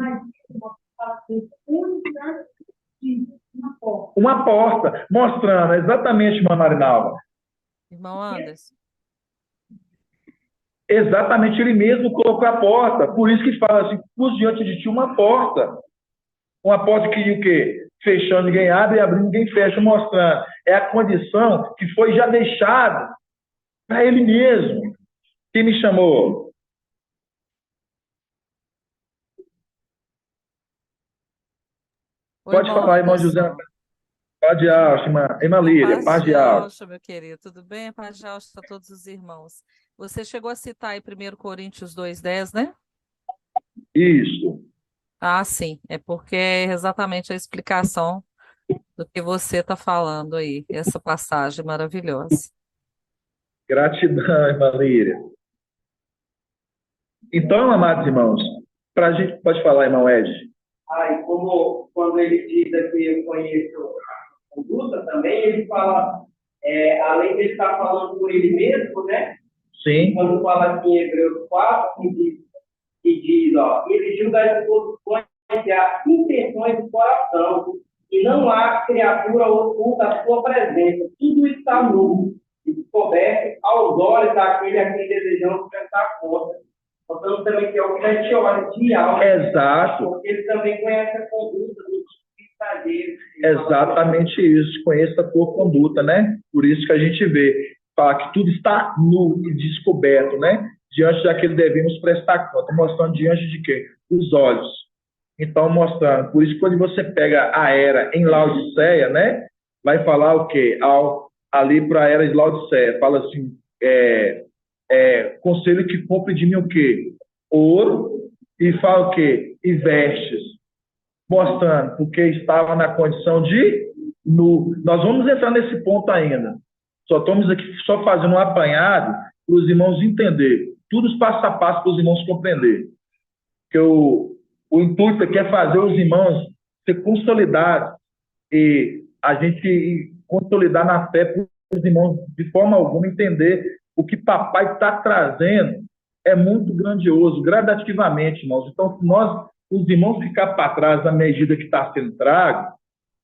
Uma porta, mostrando exatamente, irmã Marinalva. Irmão Anderson. Exatamente, ele mesmo colocou a porta. Por isso que fala assim, pus diante de ti uma porta. Uma porta que o quê? Fechando ninguém abre e abrindo ninguém fecha, mostrando. É a condição que foi já deixada para ele mesmo. Quem me chamou? Oi, Pode falar, irmão José. Paz de Alcha, irmã Líria. Paz de Alcha, meu querido. Tudo bem? Paz de Alcha a todos os irmãos. Você chegou a citar aí 1 Coríntios 2:10, né? Isso. Ah, sim. É porque é exatamente a explicação do que você está falando aí. Essa passagem maravilhosa. Gratidão, irmã Líria. Então, amados irmãos, para a gente, pode falar, irmão Ed. E como quando ele diz aqui, eu conheço a conduta também, ele fala, além de ele estar falando por ele mesmo, né? Sim. Quando fala aqui em Hebreus 4, que diz, ó, ele julga as posições e as intenções do coração, e não há criatura oculta à sua presença. Tudo está nu e descoberto aos olhos daquele a quem desejamos prestar conta. Portanto, também que é o que a gente olha de alma. Exato. Porque ele também conhece a conduta dos mensageiros. Exatamente isso. Conheça a tua conduta, né? Por isso que a gente vê. Fala que tudo está nu e descoberto, né? Diante daquele devemos prestar conta. Mostrando diante de quê? Os olhos. Então, mostrando. Por isso que quando você pega a era em Laodiceia, né? Vai falar o quê? Ali para a era de Laodiceia. Fala assim, conselho que compre de mim o quê? Ouro, e fala o quê? E vestes. Mostrando, porque estava na condição de nu. Nós vamos entrar nesse ponto ainda. Só estamos aqui só fazendo um apanhado para os irmãos entenderem. Tudo os passo a passo para os irmãos compreenderem. Porque o intuito aqui é fazer os irmãos ser consolidados e a gente consolidar na fé para os irmãos, de forma alguma, entender o que papai está trazendo é muito grandioso, gradativamente, irmãos. Então, se nós, os irmãos, ficar para trás à medida que está sendo trago,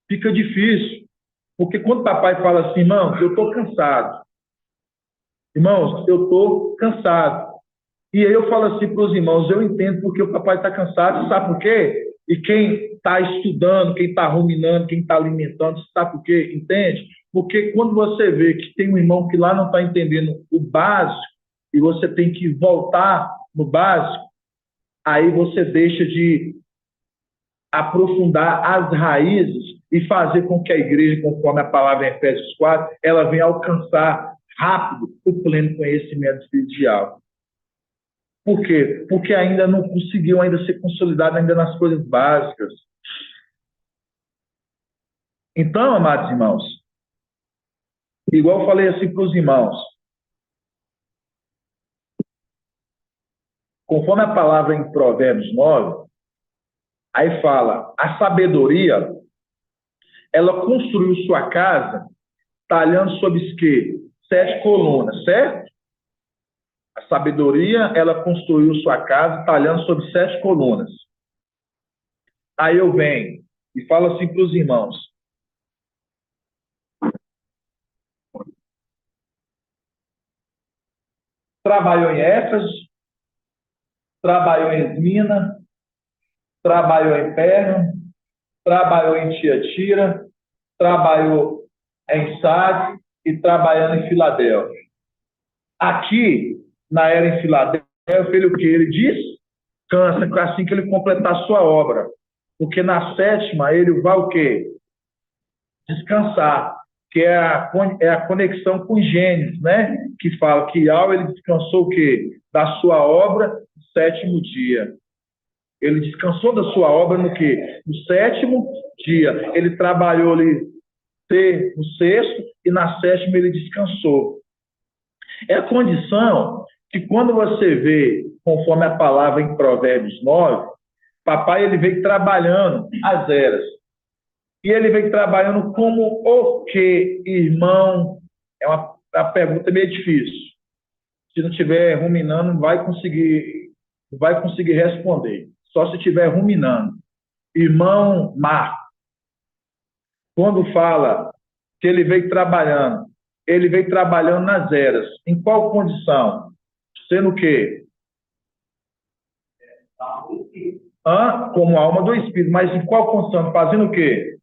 fica difícil. Porque quando papai fala assim, irmãos, eu estou cansado. Irmãos, eu estou cansado. E aí eu falo assim para os irmãos, eu entendo porque o papai está cansado, sabe por quê? E quem está estudando, quem está ruminando, quem está alimentando, sabe por quê? Entende? Porque quando você vê que tem um irmão que lá não está entendendo o básico, e você tem que voltar no básico, aí você deixa de aprofundar as raízes e fazer com que a igreja, conforme a palavra em Efésios 4, ela venha alcançar rápido o pleno conhecimento espiritual. Por quê? Porque ainda não conseguiu ser consolidado ainda nas coisas básicas. Então, amados irmãos, igual eu falei assim para os irmãos, conforme a palavra em Provérbios 9, aí fala, a sabedoria, ela construiu sua casa talhando sobre os quê? 7 colunas, certo? A sabedoria, ela construiu sua casa talhando sobre 7 colunas. Aí eu venho e falo assim para os irmãos, trabalhou em Éfeso, trabalhou em Esmina, trabalhou em Perna, trabalhou em Tiatira, trabalhou em Sardes e trabalhando em Filadélfia. Aqui, na era em Filadélfia, ele o que? Ele descansa, assim que ele completar a sua obra. Porque na 7ª, ele vai o quê? Descansar, que é a conexão com Gênesis, né? Que fala que ao ele descansou o quê? Da sua obra no 7º dia. Ele descansou da sua obra no quê? No 7º dia. Ele trabalhou ali no 6º e na 7ª ele descansou. É a condição que quando você vê, conforme a palavra em Provérbios 9, papai ele veio trabalhando as eras. E ele veio trabalhando como o quê, irmão? É uma pergunta meio difícil. Se não estiver ruminando, não vai conseguir responder. Só se estiver ruminando. Irmão Marco, quando fala que ele veio trabalhando nas eras. Em qual condição? Sendo o quê? Como alma do Espírito. Mas em qual condição? Fazendo o quê?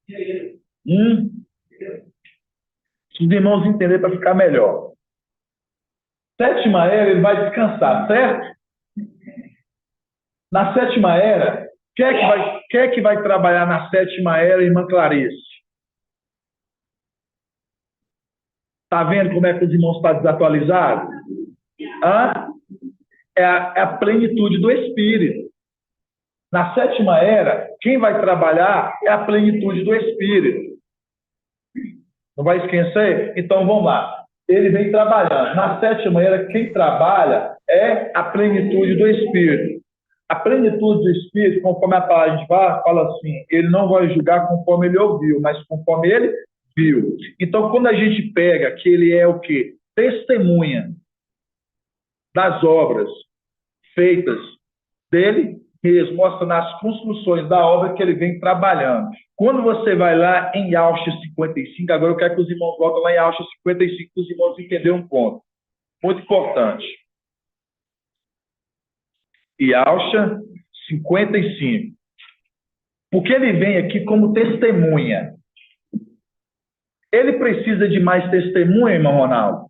Se os irmãos entenderem para ficar melhor. 7ª era, ele vai descansar, certo? Na 7ª era, quem é que vai trabalhar na 7ª era, irmã Clarice? Está vendo como é que os irmãos estão desatualizados? É a plenitude do Espírito. Na 7ª era, quem vai trabalhar é a plenitude do Espírito. Não vai esquecer? Então, vamos lá. Ele vem trabalhando. Na 7ª era, quem trabalha é a plenitude do Espírito. A plenitude do Espírito, conforme a palavra a gente fala assim, ele não vai julgar conforme ele ouviu, mas conforme ele viu. Então, quando a gente pega que ele é o quê? Testemunha das obras feitas dele mesmo, mostra nas construções da obra que ele vem trabalhando. Quando você vai lá em Yaucha 55, agora eu quero que os irmãos voltem lá em Yaucha 55 para os irmãos entenderem um ponto muito importante. Yaucha 55. Porque ele vem aqui como testemunha. Ele precisa de mais testemunha, irmão Ronaldo?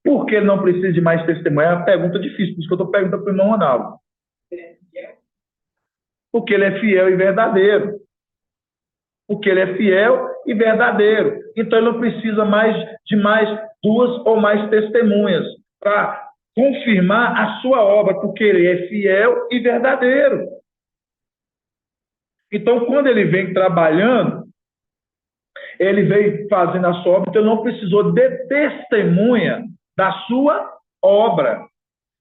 Por que ele não precisa de mais testemunha? É uma pergunta difícil, por isso que eu estou perguntando para o irmão Ronaldo. Porque ele é fiel e verdadeiro. Porque ele é fiel e verdadeiro. Então ele não precisa de mais 2 ou mais testemunhas para confirmar a sua obra, porque ele é fiel e verdadeiro. Então, quando ele vem trabalhando, ele veio fazendo a sua obra, então ele não precisou de testemunha da sua obra,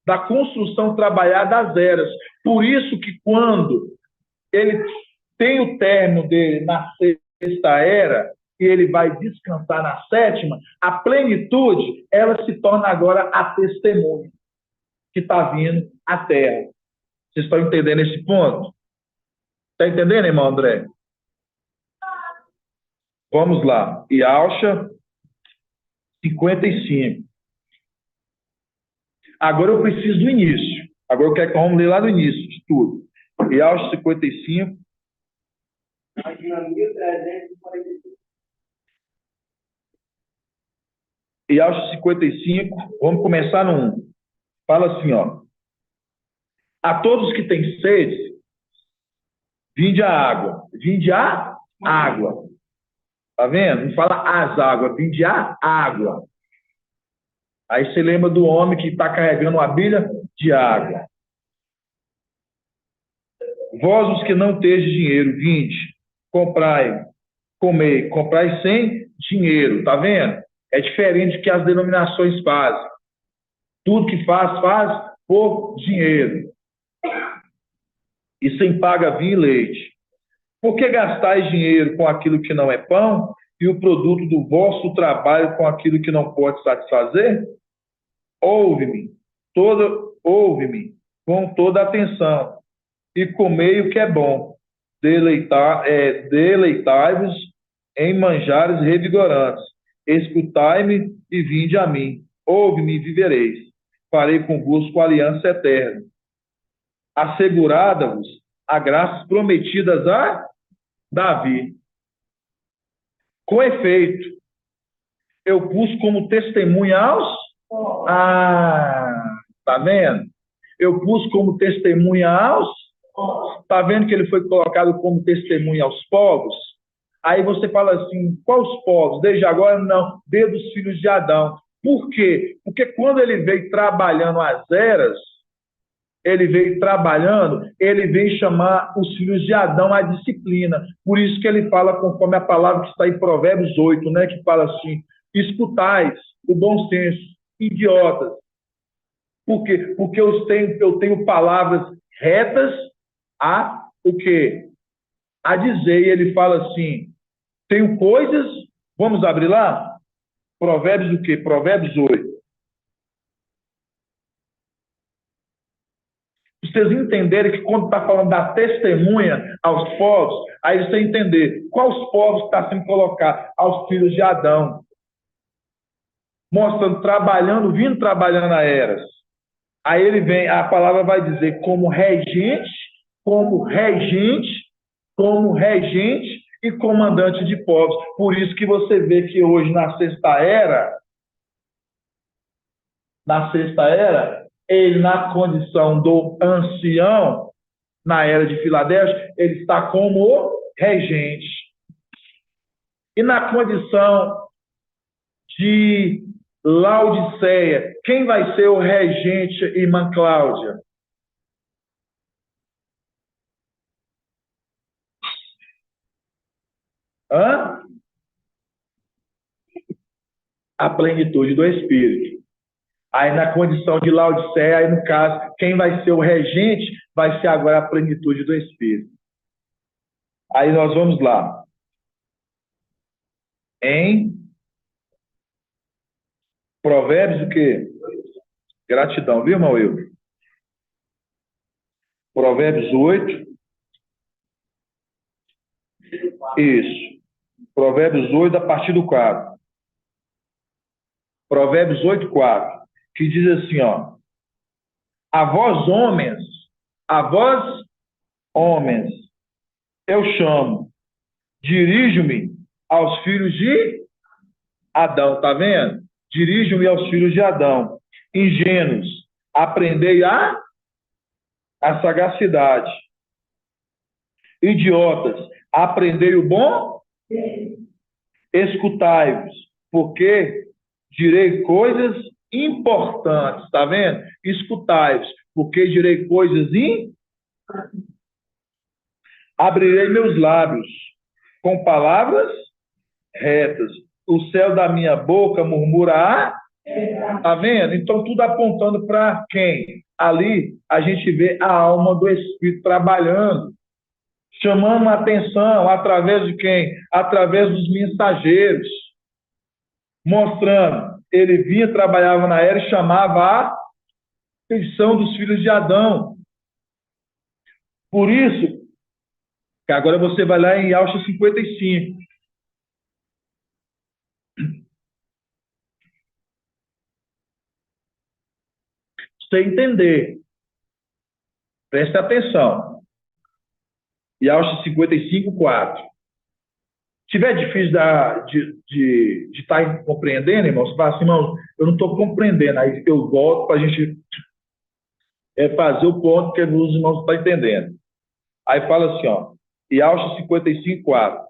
da construção trabalhada das eras. Por isso que quando ele tem o término dele na 6ª era, e ele vai descansar na 7ª, a plenitude, ela se torna agora a testemunha que está vindo à terra. Vocês estão entendendo esse ponto? Está entendendo, irmão André? Vamos lá. Yaucha 55. Agora eu preciso do início. Agora eu quero que vamos ler lá do início de tudo. Yaucha 55. Yaucha 55. Vamos começar no 1. Fala assim, ó. A todos que têm sede, vinde a água. Vinde a água. Tá vendo? Não fala as águas, vinde a água. Aí você lembra do homem que está carregando uma bilha de água. Vós, os que não tendes dinheiro, vinde, comprai, comei, comprai sem dinheiro. Tá vendo? É diferente do que as denominações fazem. Tudo que faz, faz por dinheiro. E sem paga vinho e leite. Por que gastais dinheiro com aquilo que não é pão e o produto do vosso trabalho com aquilo que não pode satisfazer? Ouve-me com toda atenção e comei o que é bom. Deleitai-vos em manjares revigorantes. Escutai-me e vinde a mim. Ouve-me e vivereis. Farei convosco aliança eterna. Assegurada-vos a graças prometidas a Davi. Com efeito, eu pus como testemunha aos... tá vendo? Eu pus como testemunha aos... Tá vendo que ele foi colocado como testemunha aos povos? Aí você fala assim, quais povos? Desde agora, não. Desde os filhos de Adão. Por quê? Porque quando ele veio trabalhando as eras, ele veio chamar os filhos de Adão à disciplina. Por isso que ele fala conforme a palavra que está em Provérbios 8, né, que fala assim, escutais o bom senso, idiotas. Por quê? Porque eu tenho palavras retas a o quê? A dizer. E ele fala assim, tenho coisas, vamos abrir lá? Provérbios o quê? Provérbios 8. Vocês entenderem que quando está falando da testemunha aos povos, aí você entender quais povos está sendo colocado aos filhos de Adão, mostrando, vindo trabalhando a eras. Aí ele vem, a palavra vai dizer como regente e comandante de povos. Por isso que você vê que hoje na sexta era, ele, na condição do ancião, na era de Filadélfia, ele está como regente. E na condição de Laodiceia, quem vai ser o regente, irmã Cláudia? A plenitude do Espírito. Aí na condição de Laodiceia, aí no caso, quem vai ser o regente vai ser agora a plenitude do Espírito. Aí nós vamos lá. Em Provérbios o quê? Gratidão, viu, irmão Will? Provérbios 8. Isso. Provérbios 8, a partir do 4. Provérbios 8, 4. Que diz assim, ó. A vós, homens, eu chamo, dirijo-me aos filhos de Adão, tá vendo? Dirijo-me aos filhos de Adão. Ingênuos, aprendei a sagacidade. Idiotas, aprendei o bom? Escutai-vos, porque direi coisas importantes, tá vendo? Escutai-vos, porque direi coisas abrirei meus lábios com palavras retas. O céu da minha boca murmura tá vendo? Então tudo apontando para quem? Ali a gente vê a alma do Espírito trabalhando, chamando a atenção através de quem? Através dos mensageiros, mostrando. Ele vinha, trabalhava na era e chamava a atenção dos filhos de Adão. Por isso, que agora você vai lá em Alxa 55. Você entender. Preste atenção. E Alxa 55, 4. Se tiver difícil de estar compreendendo, irmão, você fala assim, irmão, eu não estou compreendendo. Aí eu volto para a gente fazer o ponto que os irmãos estão entendendo. Aí fala assim, ó. E Alxa 55, 4.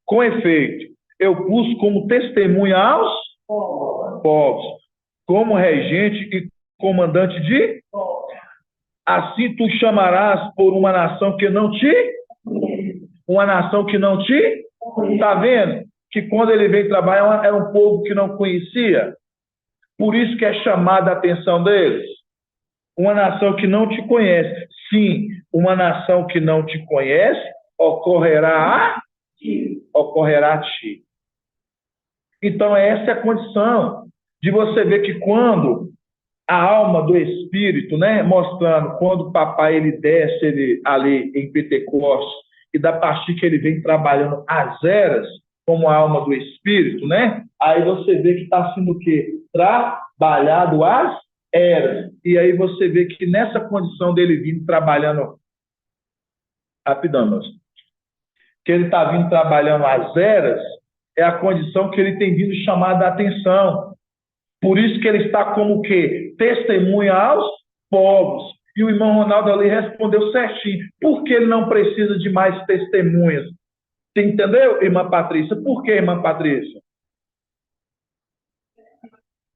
Com efeito, eu pus como testemunha aos povos, como regente e comandante de... Assim tu chamarás por uma nação que não te... Está vendo? Que quando ele veio trabalhar, era um povo que não conhecia. Por isso que é chamada a atenção deles. Uma nação que não te conhece. Sim, uma nação que não te conhece ocorrerá a ti. Então, essa é a condição de você ver que quando a alma do Espírito, né, mostrando quando o papai ele desce ali em Pentecostes e da partir que ele vem trabalhando as eras como a alma do Espírito, né? Aí você vê que está sendo o quê? Trabalhado as eras. E aí você vê que nessa condição dele vindo trabalhando, rapidão, meus, que ele está vindo trabalhando as eras, é a condição que ele tem vindo chamar a atenção. Por isso que ele está como o quê? Testemunha aos povos. E o irmão Ronaldo ali respondeu certinho. Por que ele não precisa de mais testemunhas? Você entendeu, irmã Patrícia? Por que, irmã Patrícia?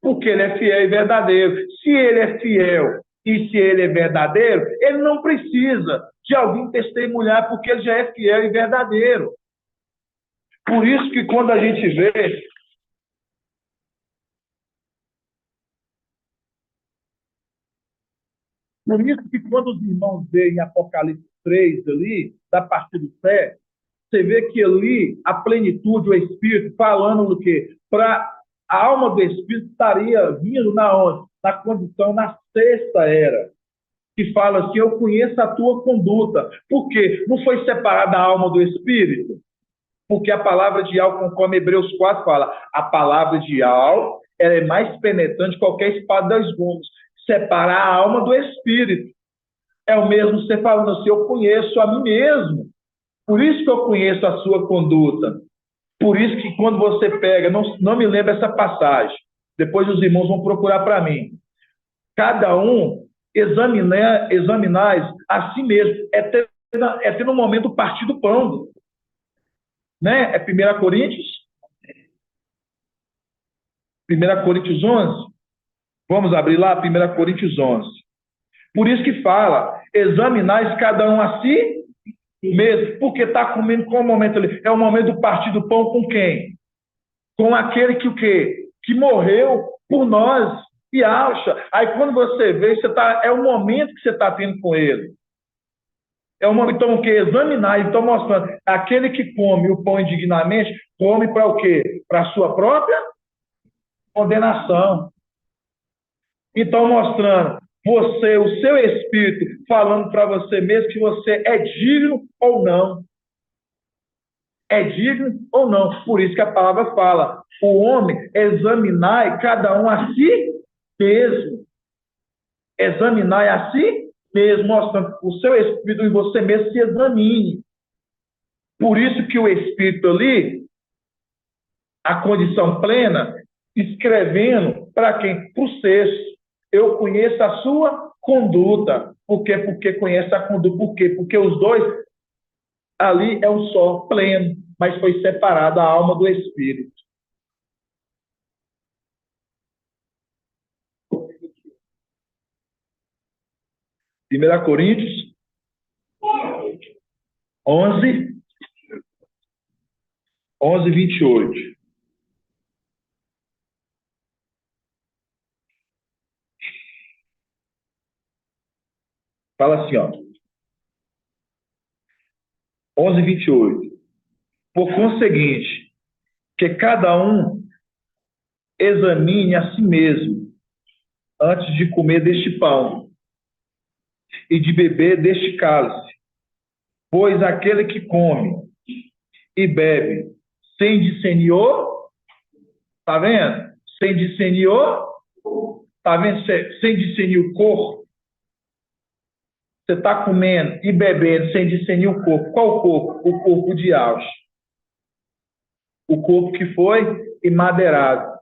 Porque ele é fiel e verdadeiro. Se ele é fiel e se ele é verdadeiro, ele não precisa de alguém testemunhar, porque ele já é fiel e verdadeiro. Por isso que quando a gente vê Por isso que quando os irmãos veem Apocalipse 3 ali, da parte do pé, você vê que ali a plenitude, o Espírito, falando do quê? Para a alma do Espírito estaria vindo na onde? Na condição, na sexta era. Que fala assim, eu conheço a tua conduta. Por quê? Não foi separada a alma do Espírito? Porque a palavra de Al, conforme Hebreus 4 fala, a palavra de Al, ela é mais penetrante que qualquer espada das gumes. Separar a alma do Espírito. É o mesmo você falando assim, eu conheço a mim mesmo. Por isso que eu conheço a sua conduta. Por isso que quando você pega, não me lembro essa passagem, depois os irmãos vão procurar para mim. Cada um examinais a si mesmo. É ter no momento partir do pão. Né? É 1 Coríntios? 1 Coríntios 11? Vamos abrir lá, 1 Coríntios 11. Por isso que fala, examinais cada um a si mesmo, porque está comendo qual momento ali? É o momento do partir do pão com quem? Com aquele que o quê? Que morreu por nós e acha. Aí quando você vê, é o momento que você está tendo com ele. É o momento, então, o que? Examinar. Então, mostrando, aquele que come o pão indignamente, come para o quê? Para a sua própria condenação. Então, mostrando você, o seu espírito, falando para você mesmo que você é digno ou não. É digno ou não. Por isso que a palavra fala, o homem examinai cada um a si mesmo. Examinai a si mesmo, mostrando o seu espírito e você mesmo se examine. Por isso que o espírito ali, a condição plena, escrevendo para quem? Para o sexto. Eu conheço a sua conduta. Por quê? Porque conhece a conduta. Por quê? Porque os dois ali é um só, pleno, mas foi separado a alma do espírito. Primeira Coríntios 11, 28. Fala assim, ó. 11, 28. Por conseguinte, que cada um examine a si mesmo antes de comer deste pão e de beber deste cálice. Pois aquele que come e bebe sem discernir, tá vendo? Sem discernir, tá vendo? Sem discernir o corpo. Você está comendo e bebendo sem discernir o corpo. Qual corpo? O corpo de Ausch. O corpo que foi emadeirado.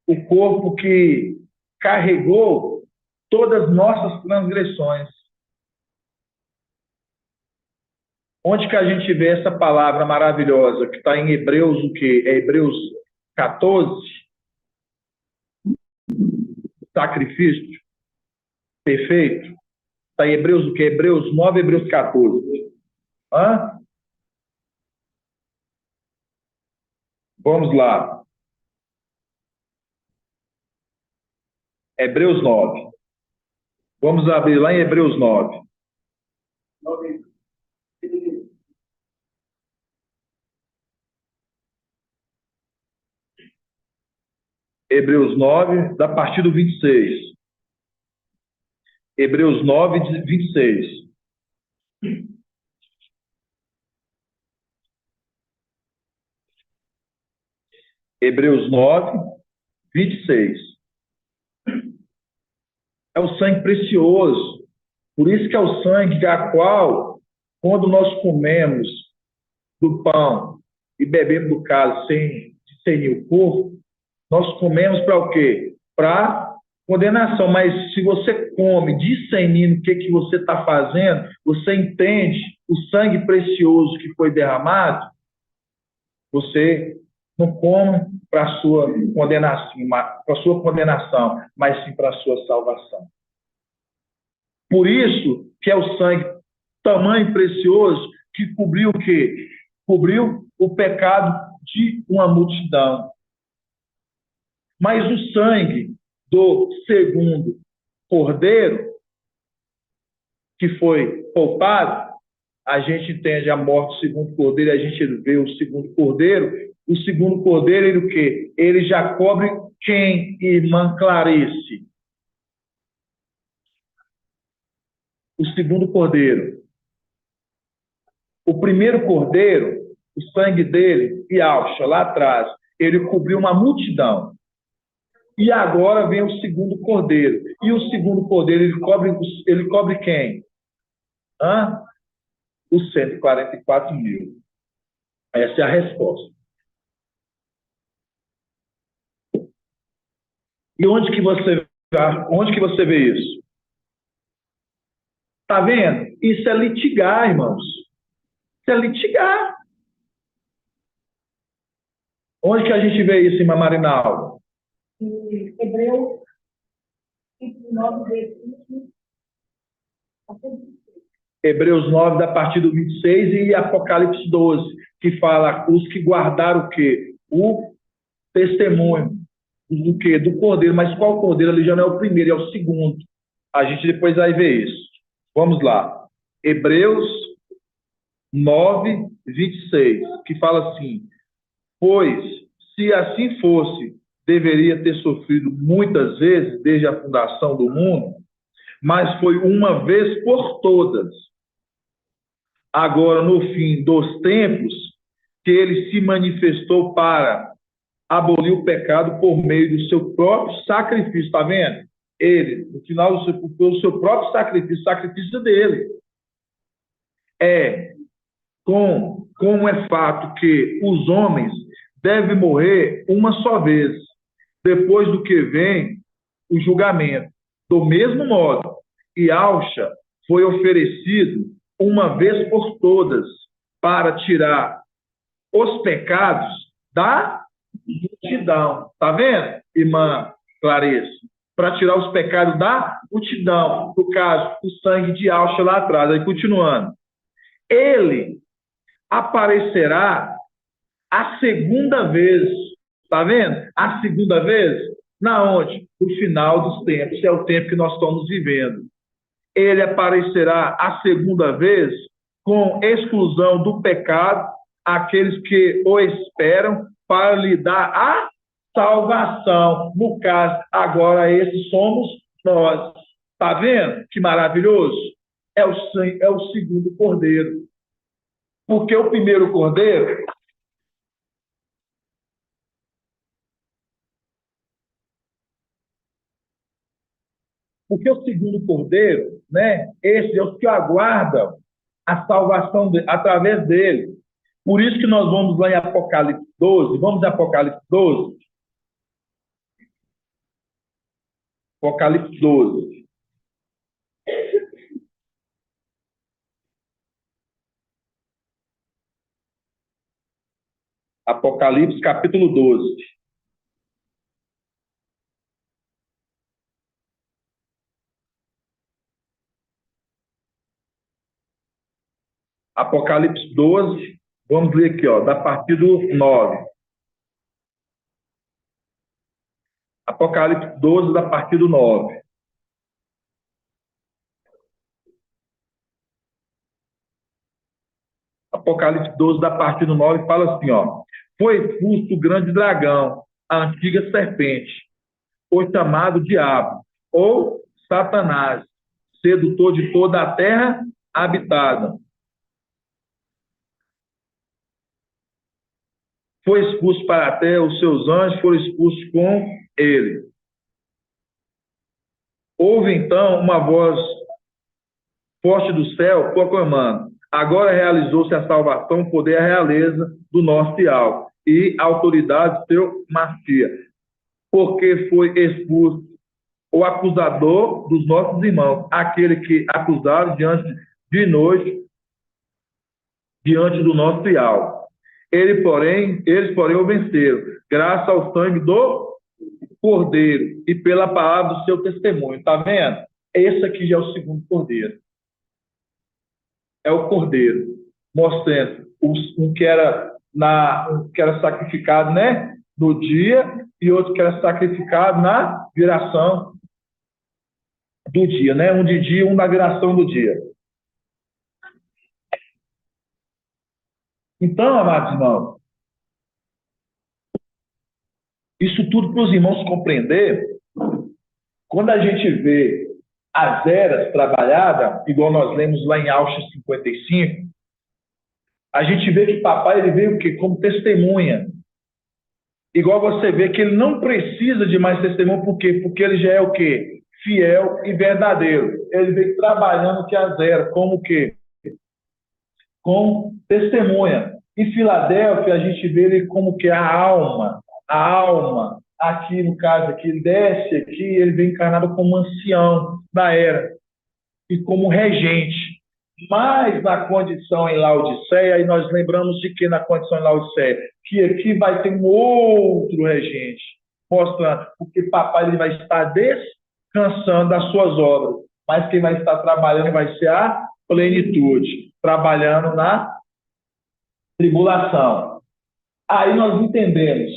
O corpo que carregou todas as nossas transgressões. Onde que a gente vê essa palavra maravilhosa que está em Hebreus, o quê? É Hebreus 14? Sacrifício perfeito. Está em Hebreus o quê? Hebreus 9, Hebreus 14. Hã? Vamos lá. Hebreus 9. Vamos abrir lá em Hebreus 9. Hebreus 9, da partir do 26. Hebreus 9, 26. Hebreus 9, 26. É o sangue precioso. Por isso que é o sangue a qual, quando nós comemos do pão e bebemos do cálice sem discernir o corpo, nós comemos para o quê? Para condenação. Mas se você come discernindo o que você está fazendo, você entende o sangue precioso que foi derramado, você não come para a sua condenação, mas sim para a sua salvação. Por isso que é o sangue tamanho precioso que cobriu o quê? Cobriu o pecado de uma multidão. Mas o sangue do segundo cordeiro, que foi poupado, a gente entende a morte do segundo cordeiro, a gente vê o segundo cordeiro. O segundo cordeiro, ele o quê? Ele já cobre quem, irmã Clarice? O segundo cordeiro. O primeiro cordeiro, o sangue dele, Yahshua, lá atrás, ele cobriu uma multidão. E agora vem o segundo cordeiro. E o segundo cordeiro, ele cobre quem? Os 144 mil. Essa é a resposta. E onde que você vê isso? Está vendo? Isso é litigar, irmãos. Isso é litigar. Onde que a gente vê isso, irmã Marinaldo? Hebreus 9, versículo. Hebreus 9, da partir do 26, e Apocalipse 12, que fala os que guardaram o quê? O testemunho. Do quê? Do cordeiro. Mas qual cordeiro? Ali já não é o primeiro, é o segundo. A gente depois vai ver isso. Vamos lá. Hebreus 9, 26, que fala assim: pois, se assim fosse, deveria ter sofrido muitas vezes desde a fundação do mundo, mas foi uma vez por todas. Agora, no fim dos tempos, que ele se manifestou para abolir o pecado por meio do seu próprio sacrifício. Está vendo? Ele, no final do seu próprio sacrifício, o sacrifício dele. Como é fato que os homens devem morrer uma só vez, depois do que vem o julgamento. Do mesmo modo, Yahshua foi oferecido uma vez por todas para tirar os pecados da multidão. Está vendo, irmã Clarice? Para tirar os pecados da multidão. No caso, o sangue de Yahshua lá atrás. Aí, continuando. Ele aparecerá a segunda vez. Está vendo? A segunda vez? Na onde? No final dos tempos. É o tempo que nós estamos vivendo. Ele aparecerá a segunda vez com exclusão do pecado àqueles que o esperam para lhe dar a salvação. No caso, agora esses somos nós. Está vendo? Que maravilhoso? É o segundo cordeiro. Porque o primeiro cordeiro... Porque o segundo cordeiro, né, esse é o que aguarda a salvação através dele. Por isso que nós vamos lá em Apocalipse 12. Vamos em Apocalipse 12? Apocalipse 12. Apocalipse capítulo 12. Apocalipse 12, vamos ler aqui, ó, da partir do 9. Apocalipse 12, da partir do 9. Apocalipse 12, da partir do 9, fala assim, ó. Foi expulso o grande dragão, a antiga serpente, o chamado diabo, ou Satanás, sedutor de toda a terra habitada. Foi expulso para a terra, os seus anjos foram expulsos com ele. Houve então uma voz forte do céu proclamando: agora realizou-se a salvação, o poder e a realeza do nosso alto e a autoridade do seu Messias, porque foi expulso o acusador dos nossos irmãos, aquele que acusaram diante de nós, diante do nosso alto. Eles, porém, o venceram, graças ao sangue do Cordeiro e pela palavra do seu testemunho. Está vendo? Esse aqui já é o segundo Cordeiro. É o Cordeiro, mostrando um que era sacrificado, né, no dia, e outro que era sacrificado na viração do dia, né? Um de dia, um na viração do dia. Então, amados irmãos, isso tudo para os irmãos compreender, quando a gente vê as eras trabalhadas, igual nós lemos lá em Auschwitz 55, a gente vê que papai ele veio o quê? Como testemunha. Igual você vê que ele não precisa de mais testemunho, por quê? Porque ele já é o quê? Fiel e verdadeiro. Ele veio trabalhando que as eras, como o quê? Com testemunha. Em Filadélfia, a gente vê ele como que a alma, aqui no caso aqui, ele desce aqui, ele vem encarnado como ancião da era e como regente. Mas na condição em Laodiceia, aí nós lembramos de que na condição em Laodiceia? Que aqui vai ter um outro regente, mostrando, porque papai ele vai estar descansando das suas obras, mas quem vai estar trabalhando vai ser a plenitude, trabalhando na tribulação. Aí nós entendemos,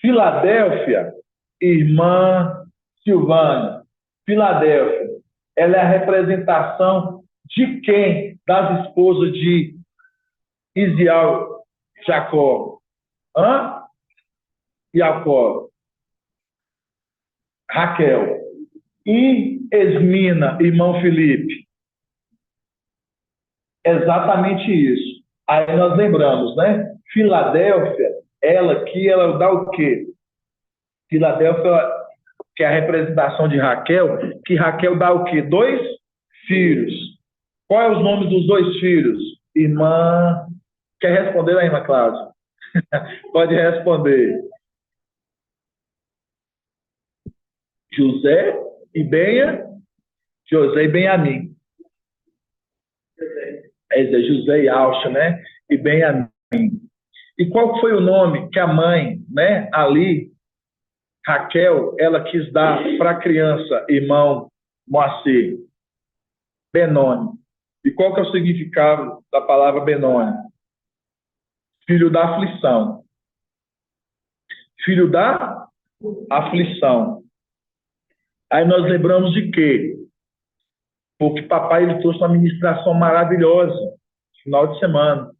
Filadélfia, irmã Silvânia, Filadélfia, ela é a representação de quem? Das esposas de Isiel, Jacó. Jacó. Raquel. E Esmina, irmão Felipe. Exatamente isso. Aí nós lembramos, né? Filadélfia, ela aqui, ela dá o quê? Filadélfia, que é a representação de Raquel, que Raquel dá o quê? 2 filhos. Qual é os nomes dos 2 filhos? Irmã... Quer responder, né, irmã Cláudia? Pode responder. José e Benjamim. José e Alcha, né? E Benjamim. E qual foi o nome que a mãe, né, ali, Raquel, ela quis dar para a criança, irmão Moacir? Benoni. E qual que é o significado da palavra Benoni? Filho da aflição. Filho da aflição. Aí nós lembramos de quê? Porque papai ele trouxe uma ministração maravilhosa, final de semana.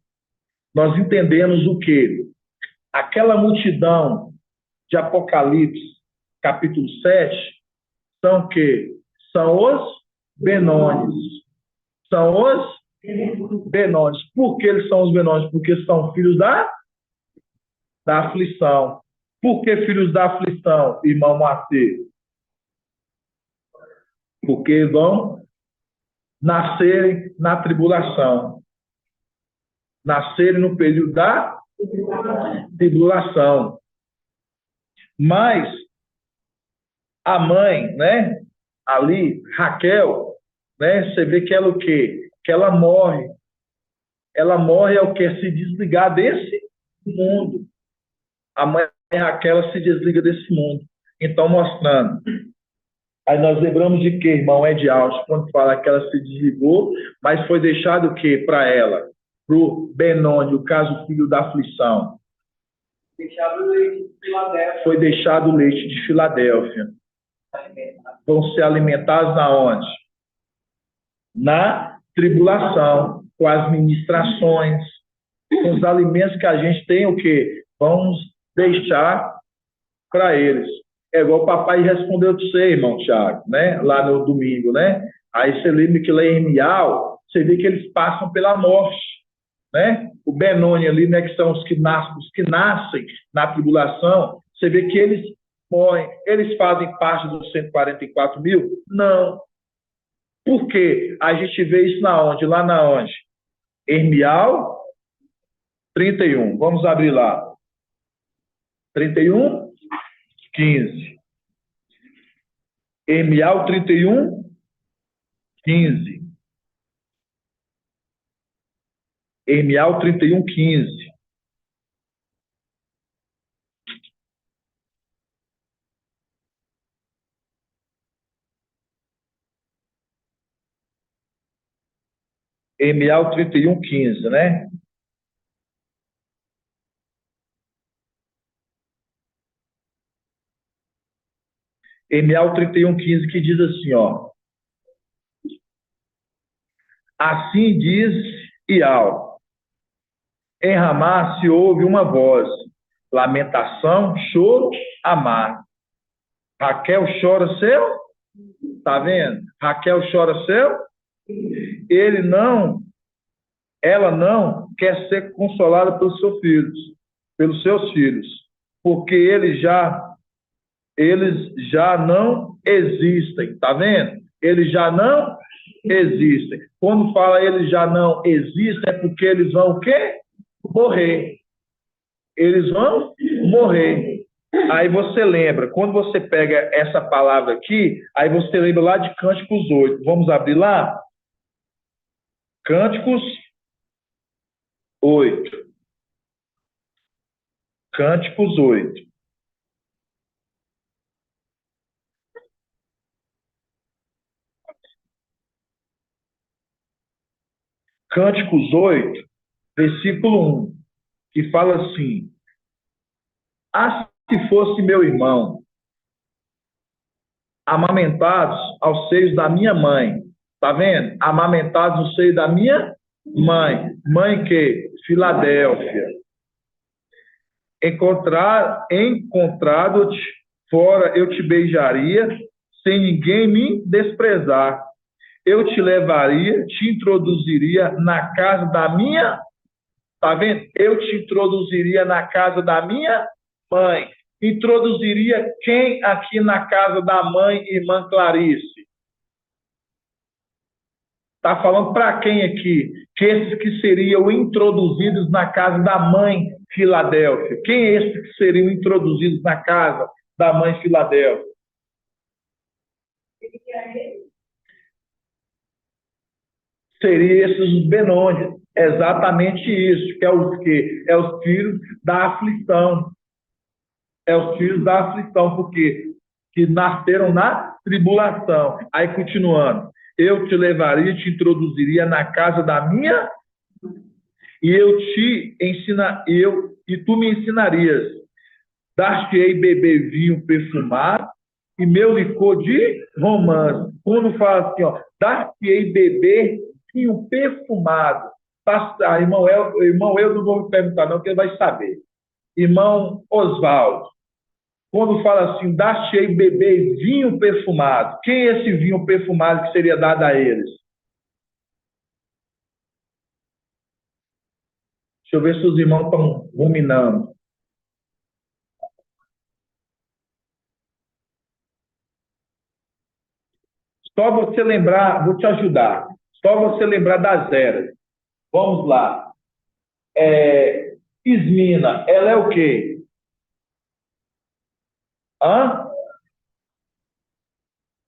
Nós entendemos o quê? Aquela multidão de Apocalipse, capítulo 7, são o quê? São os Benones. São os Benones. Por que eles são os Benones? Porque são filhos da aflição. Por que filhos da aflição, irmão Moacir? Porque vão nascerem na tribulação. Nascerem no período da tribulação. Mas a mãe, né? Ali, Raquel, né? Você vê que ela o quê? Que ela morre. Ela morre é o quê? Se desligar desse mundo. A mãe Raquel se desliga desse mundo. Então, mostrando. Aí nós lembramos de que, irmão Edialdo, quando fala que ela se desligou, mas foi deixado o quê para ela? Para o Benoni, o caso filho da aflição. Deixado o leite de Filadélfia. Foi deixado o leite de Filadélfia. Vão ser alimentados na onde? Na tribulação, com as ministrações, com os alimentos que a gente tem o quê? Vamos deixar para eles. É igual o papai respondeu para você, irmão Tiago, né? Lá no domingo, né? Aí você lembra que lá em Mial, você vê que eles passam pela morte, né? O Benoni ali, né? Que são os que nascem na tribulação, você vê que eles morrem. Eles fazem parte dos 144 mil? Não. Por quê? A gente vê isso na onde? Lá na onde? Mial 31. Vamos abrir lá. 31, 15. Mial 31, 15. Mial 31, 15. Mial 31, 15, né? Mial 31, 15, que diz assim, ó. Assim diz Ial. Em Ramá se ouve uma voz, lamentação, choro, amargo. Raquel chora seu? Tá vendo? Raquel chora seu? Ela não quer ser consolada pelos seus filhos, porque eles já não existem, tá vendo? Eles já não existem. Quando fala eles já não existem, é porque eles vão o quê? Morrer. Eles vão morrer. Aí você lembra, quando você pega essa palavra aqui, aí você lembra lá de Cânticos 8. Vamos abrir lá? Cânticos 8. Cânticos 8. Cânticos 8, versículo 1, que fala assim: ah, se fosse meu irmão, amamentados aos seios da minha mãe, tá vendo? Amamentados no seio da minha mãe. Mãe que? Filadélfia. Encontrado-te fora, eu te beijaria, sem ninguém me desprezar. Eu te levaria, te introduziria na casa da minha... Tá vendo? Eu te introduziria na casa da minha mãe. Introduziria quem aqui na casa da mãe, irmã Clarice? Está falando para quem aqui? Que esses que seriam introduzidos na casa da mãe Filadélfia. Quem é esses que seriam introduzidos na casa da mãe Filadélfia? Seria esses os Benoni. Exatamente isso. Que é os quê? É os filhos da aflição. É os filhos da aflição, porque que nasceram na tribulação. Aí, continuando. Eu te levaria, te introduziria na casa da minha, e tu me ensinarias. Dar-te-ei beber vinho perfumado e meu licor de romance. Quando fala assim, ó, dar-te-ei beber vinho perfumado. Irmão, eu não vou me perguntar, não, porque ele vai saber. Irmão Oswaldo, quando fala assim, dar-te-ei beber vinho perfumado, quem é esse vinho perfumado que seria dado a eles? Deixa eu ver se os irmãos estão ruminando. Só você lembrar, vou te ajudar. Só você lembrar das eras. Vamos lá. Ismina, ela é o quê?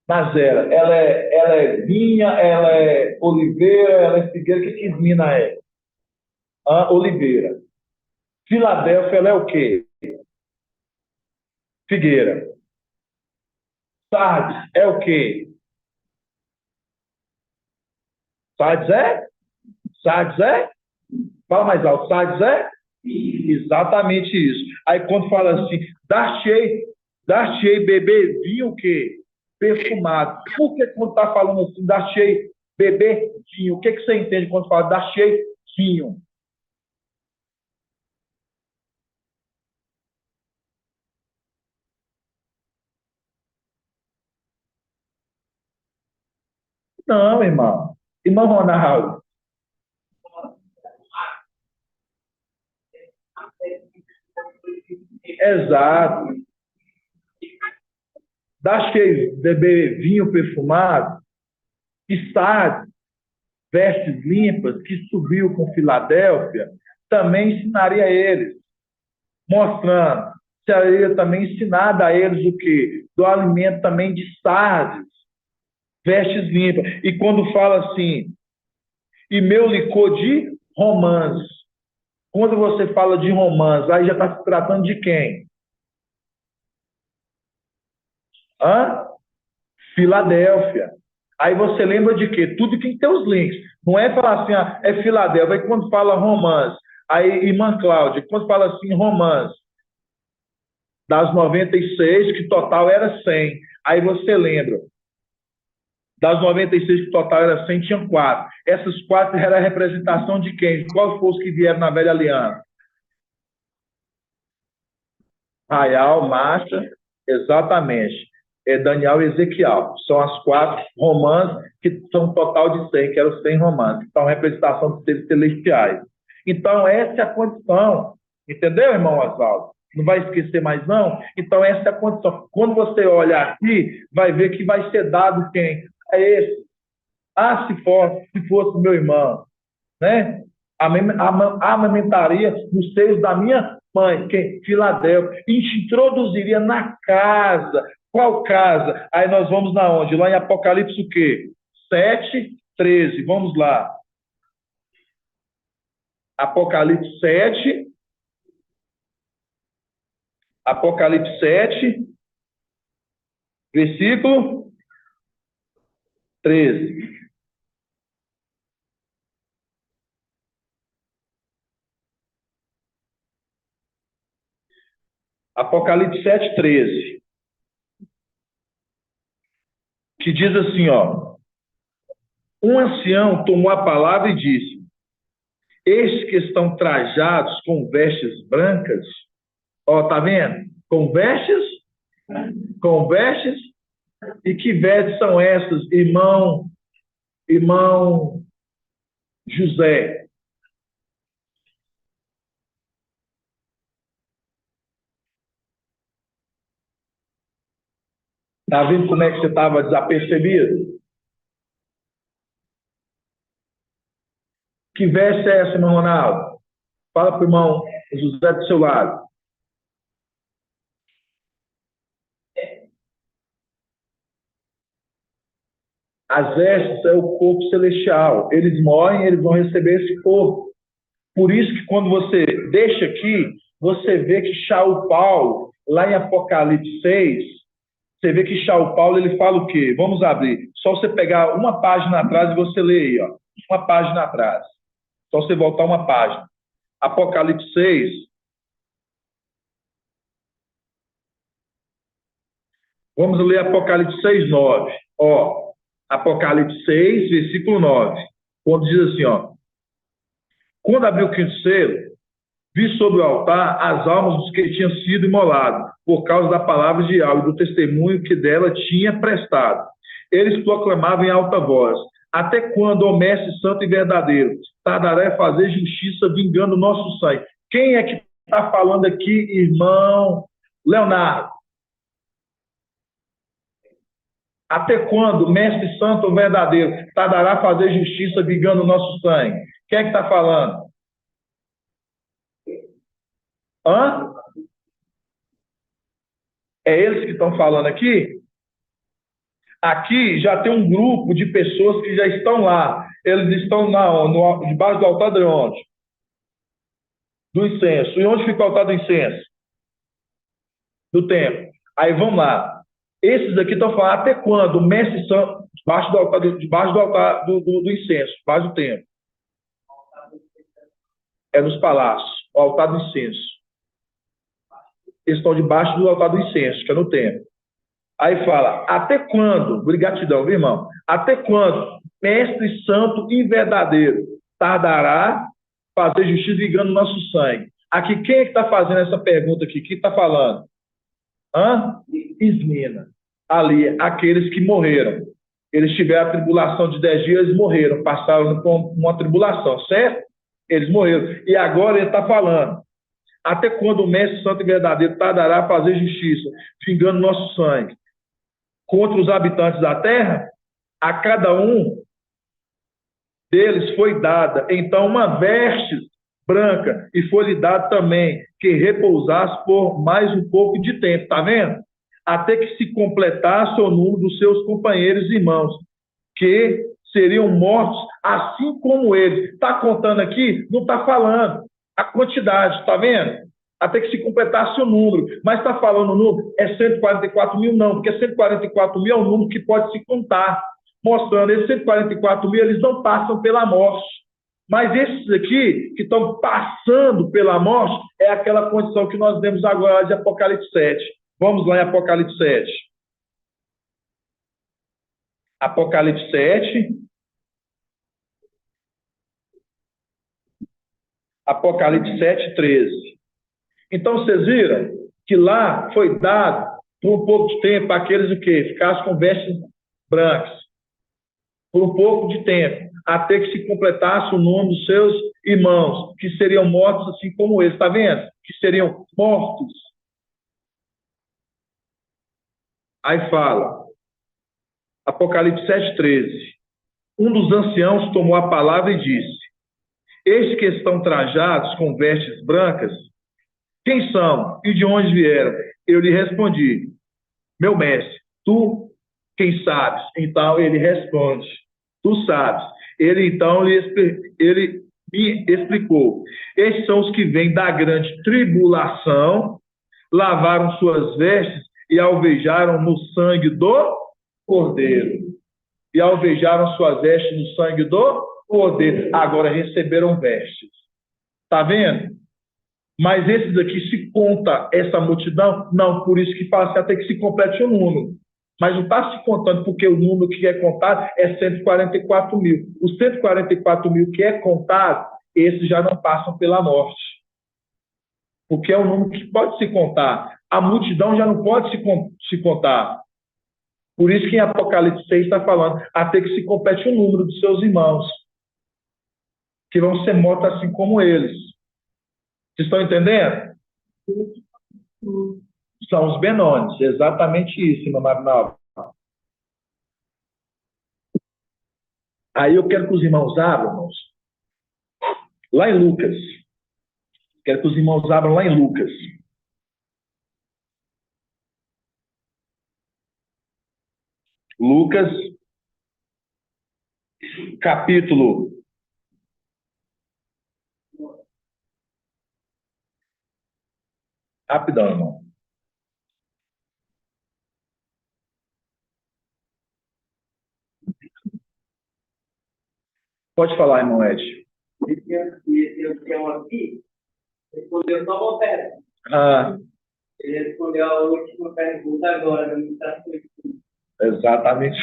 Nas eras. Ela é vinha, ela é oliveira, ela é figueira. O que Ismina é? Oliveira. Filadélfia, ela é o quê? Figueira. Sardes é o quê? Sardes é? Sardes é? Fala mais alto. Sardes é? Exatamente isso. Aí quando fala assim, dar-te-ei beber vinho o quê? Perfumado. Por que quando está falando assim, dar-te-ei beber vinho? O que você entende quando fala dar-te-ei vinho? Não, irmão. Irmão Ronaldo. Exato. Dar-te-ei beber vinho perfumado, está vestes limpas, que subiu com Filadélfia, também ensinaria a eles, mostrando, seria também ensinado a eles o quê? Do alimento também de sardes, vestes limpas. E quando fala assim, e meu licor de romãs, quando você fala de romãs, aí já está se tratando de quem? Hã? Filadélfia. Aí você lembra de quê? Tudo que tem os links. Não é falar assim, ah, é Filadélfia. Aí quando fala romãs, aí irmã Cláudia, quando fala assim romãs, das 96, que total era 100. Aí você lembra, das 96, que total era 100, tinham 4. Essas 4 eram a representação de quem? Qual foram os que vieram na velha aliança? Raial, Marcha, exatamente. É Daniel e Ezequiel. São as 4 romãs que são um total de 100, que eram 100 romãs, que são representação dos seres celestiais. Então, essa é a condição. Entendeu, irmão Oswaldo? Não vai esquecer mais, não? Então, essa é a condição. Quando você olha aqui, vai ver que vai ser dado quem? É esse. Ah, se fosse meu irmão, né? Amamentaria nos seios da minha mãe, que Filadélfia, e te introduziria na casa. Qual casa? Aí nós vamos na onde? Lá em Apocalipse o quê? 7, 13. Vamos lá. Apocalipse 7. Apocalipse 7, versículo 13. Apocalipse 7, 13. Que diz assim, ó. Um ancião tomou a palavra e disse: estes que estão trajados com vestes brancas, ó, tá vendo? Com vestes, e que vestes são essas, irmão José? Tá vendo como é que você estava desapercebido? Que veste é essa, irmão Ronaldo? Fala para o irmão José do seu lado. As vestes é o corpo celestial. Eles morrem, eles vão receber esse corpo. Por isso que quando você deixa aqui, você vê que Shaul Paulo, lá em Apocalipse 6, você vê que Shaul Paulo, ele fala o quê? Vamos abrir. Só você pegar uma página atrás e você lê aí, ó. Uma página atrás. Só você voltar uma página. Apocalipse 6. Vamos ler Apocalipse 6, 9. Ó, Apocalipse 6, versículo 9. Quando diz assim, ó. Quando abriu o quinto selo, vi sobre o altar as almas dos que tinham sido imolados, por causa da palavra de Yahweh e do testemunho que dela tinha prestado. Eles proclamavam em alta voz: até quando, ó mestre santo e verdadeiro, tardará a fazer justiça, vingando o nosso sangue? Quem é que está falando aqui, irmão Leonardo? Até quando, mestre santo ou verdadeiro, tardará a fazer justiça, vingando o nosso sangue? Quem é que está falando? Hã? É eles que estão falando aqui? Aqui já tem um grupo de pessoas que já estão lá. Eles estão debaixo do altar de onde? Do incenso. E onde fica o altar do incenso? Do templo. Aí vamos lá. Esses aqui estão falando até quando? O mestre santo, debaixo do altar do incenso, debaixo do templo. É nos palácios, o altar do incenso. Eles estão debaixo do altar do incenso, que é no templo. Aí fala, até quando, gratidão, viu, irmão? Até quando, mestre santo e verdadeiro, tardará fazer justiça vingando nosso sangue? Aqui, quem é que está fazendo essa pergunta aqui? Quem está falando? Ismina. Ali, aqueles que morreram. Eles tiveram a tribulação de 10 dias, eles morreram, passaram por uma tribulação, certo? Eles morreram. E agora ele está falando, até quando o mestre santo e verdadeiro tardará a fazer justiça, vingando nosso sangue contra os habitantes da terra? A cada um deles foi dada, então, uma veste branca, e foi-lhe dado também que repousasse por mais um pouco de tempo, está vendo? Até que se completasse o número dos seus companheiros e irmãos, que seriam mortos assim como ele. Está contando aqui? Não está falando a quantidade, está vendo? Até que se completasse o número. Mas está falando o número? É 144 mil? Não, porque 144 mil é um número que pode se contar, mostrando esses 144 mil, eles não passam pela morte. Mas esses aqui, que estão passando pela morte, é aquela condição que nós vemos agora de Apocalipse 7. Vamos lá em Apocalipse 7. Apocalipse 7. Apocalipse 7, 13. Então, vocês viram que lá foi dado, por um pouco de tempo, àqueles o quê? Ficassem com vestes brancas. Por um pouco de tempo, até que se completasse o nome dos seus irmãos, que seriam mortos assim como eles. Está vendo? Que seriam mortos. Aí fala, Apocalipse 7,13. Um dos anciãos tomou a palavra e disse, estes que estão trajados com vestes brancas, quem são e de onde vieram? Eu lhe respondi, meu mestre, tu quem sabes? Então ele responde, tu sabes. Ele então ele me explicou, estes são os que vêm da grande tribulação, lavaram suas vestes e alvejaram no sangue do Cordeiro. E alvejaram suas vestes no sangue do Cordeiro. Agora receberam vestes. Está vendo? Mas esses aqui, se conta essa multidão? Não, por isso que fala até que se complete o número. Mas não está se contando, porque o número que é contado é 144 mil. Os 144 mil que é contado, esses já não passam pela morte. Porque é um número que pode se contar. A multidão já não pode se contar. Por isso que em Apocalipse 6 está falando, até que se complete o número dos seus irmãos, que vão ser mortos assim como eles. Vocês estão entendendo? São os Benones, exatamente isso, meu Marinaldo. Aí eu quero que os irmãos abram, irmãos, lá em Lucas. Quero que os irmãos abram lá em Lucas. Lucas, capítulo 'Rapidão, irmão. Pode falar, irmão Ed. Esse ancião aqui respondeu só uma pergunta. Ele respondeu a última pergunta agora, no ministério. Exatamente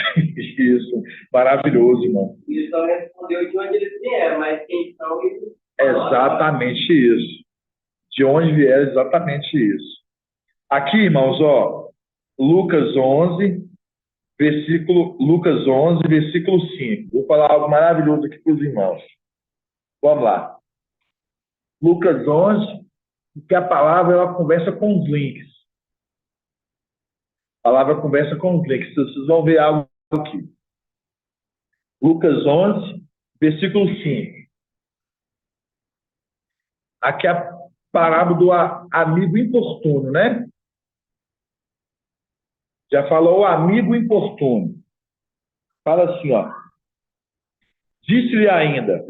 isso. Maravilhoso, irmão. Ele só respondeu de onde eles vieram, mas quem são eles? Exatamente isso. De onde vieram, exatamente isso. Aqui, irmãos, ó, Lucas 11, versículo 5. Vou falar algo maravilhoso aqui para os irmãos. Vamos lá. Lucas 11, que a palavra ela conversa com os links. A palavra conversa com os links. Vocês vão ver algo aqui. Lucas 11, versículo 5. Aqui é a parábola do amigo importuno, né? Já falou o amigo importuno. Fala assim, ó. Disse-lhe ainda,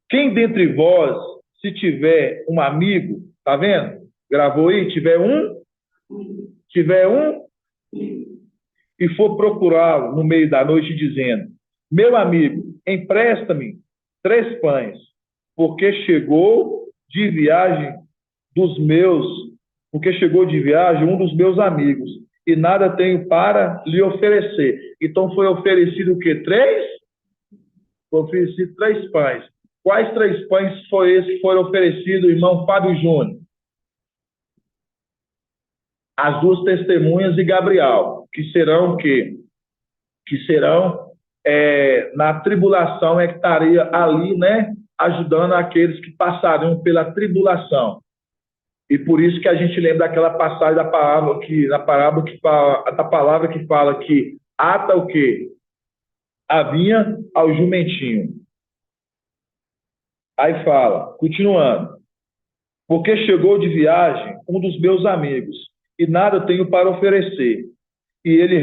quem dentre vós, se tiver um amigo, tá vendo? Gravou aí? Tiver um, e for procurá-lo no meio da noite dizendo, meu amigo, empresta-me 3 pães, porque chegou de viagem um dos meus amigos, e nada tenho para lhe oferecer. Então foi oferecido o quê? 3? Foi oferecido 3 pães. Quais 3 pães foi esse que foram oferecidos, irmão Fábio Júnior? As 2 testemunhas de Gabriel, que serão o quê? Que serão na tribulação, que estaria ali, né, ajudando aqueles que passariam pela tribulação. E por isso que a gente lembra daquela passagem da palavra que fala que ata o quê? A vinha ao jumentinho. Aí fala, continuando, porque chegou de viagem um dos meus amigos, e nada tenho para oferecer. E ele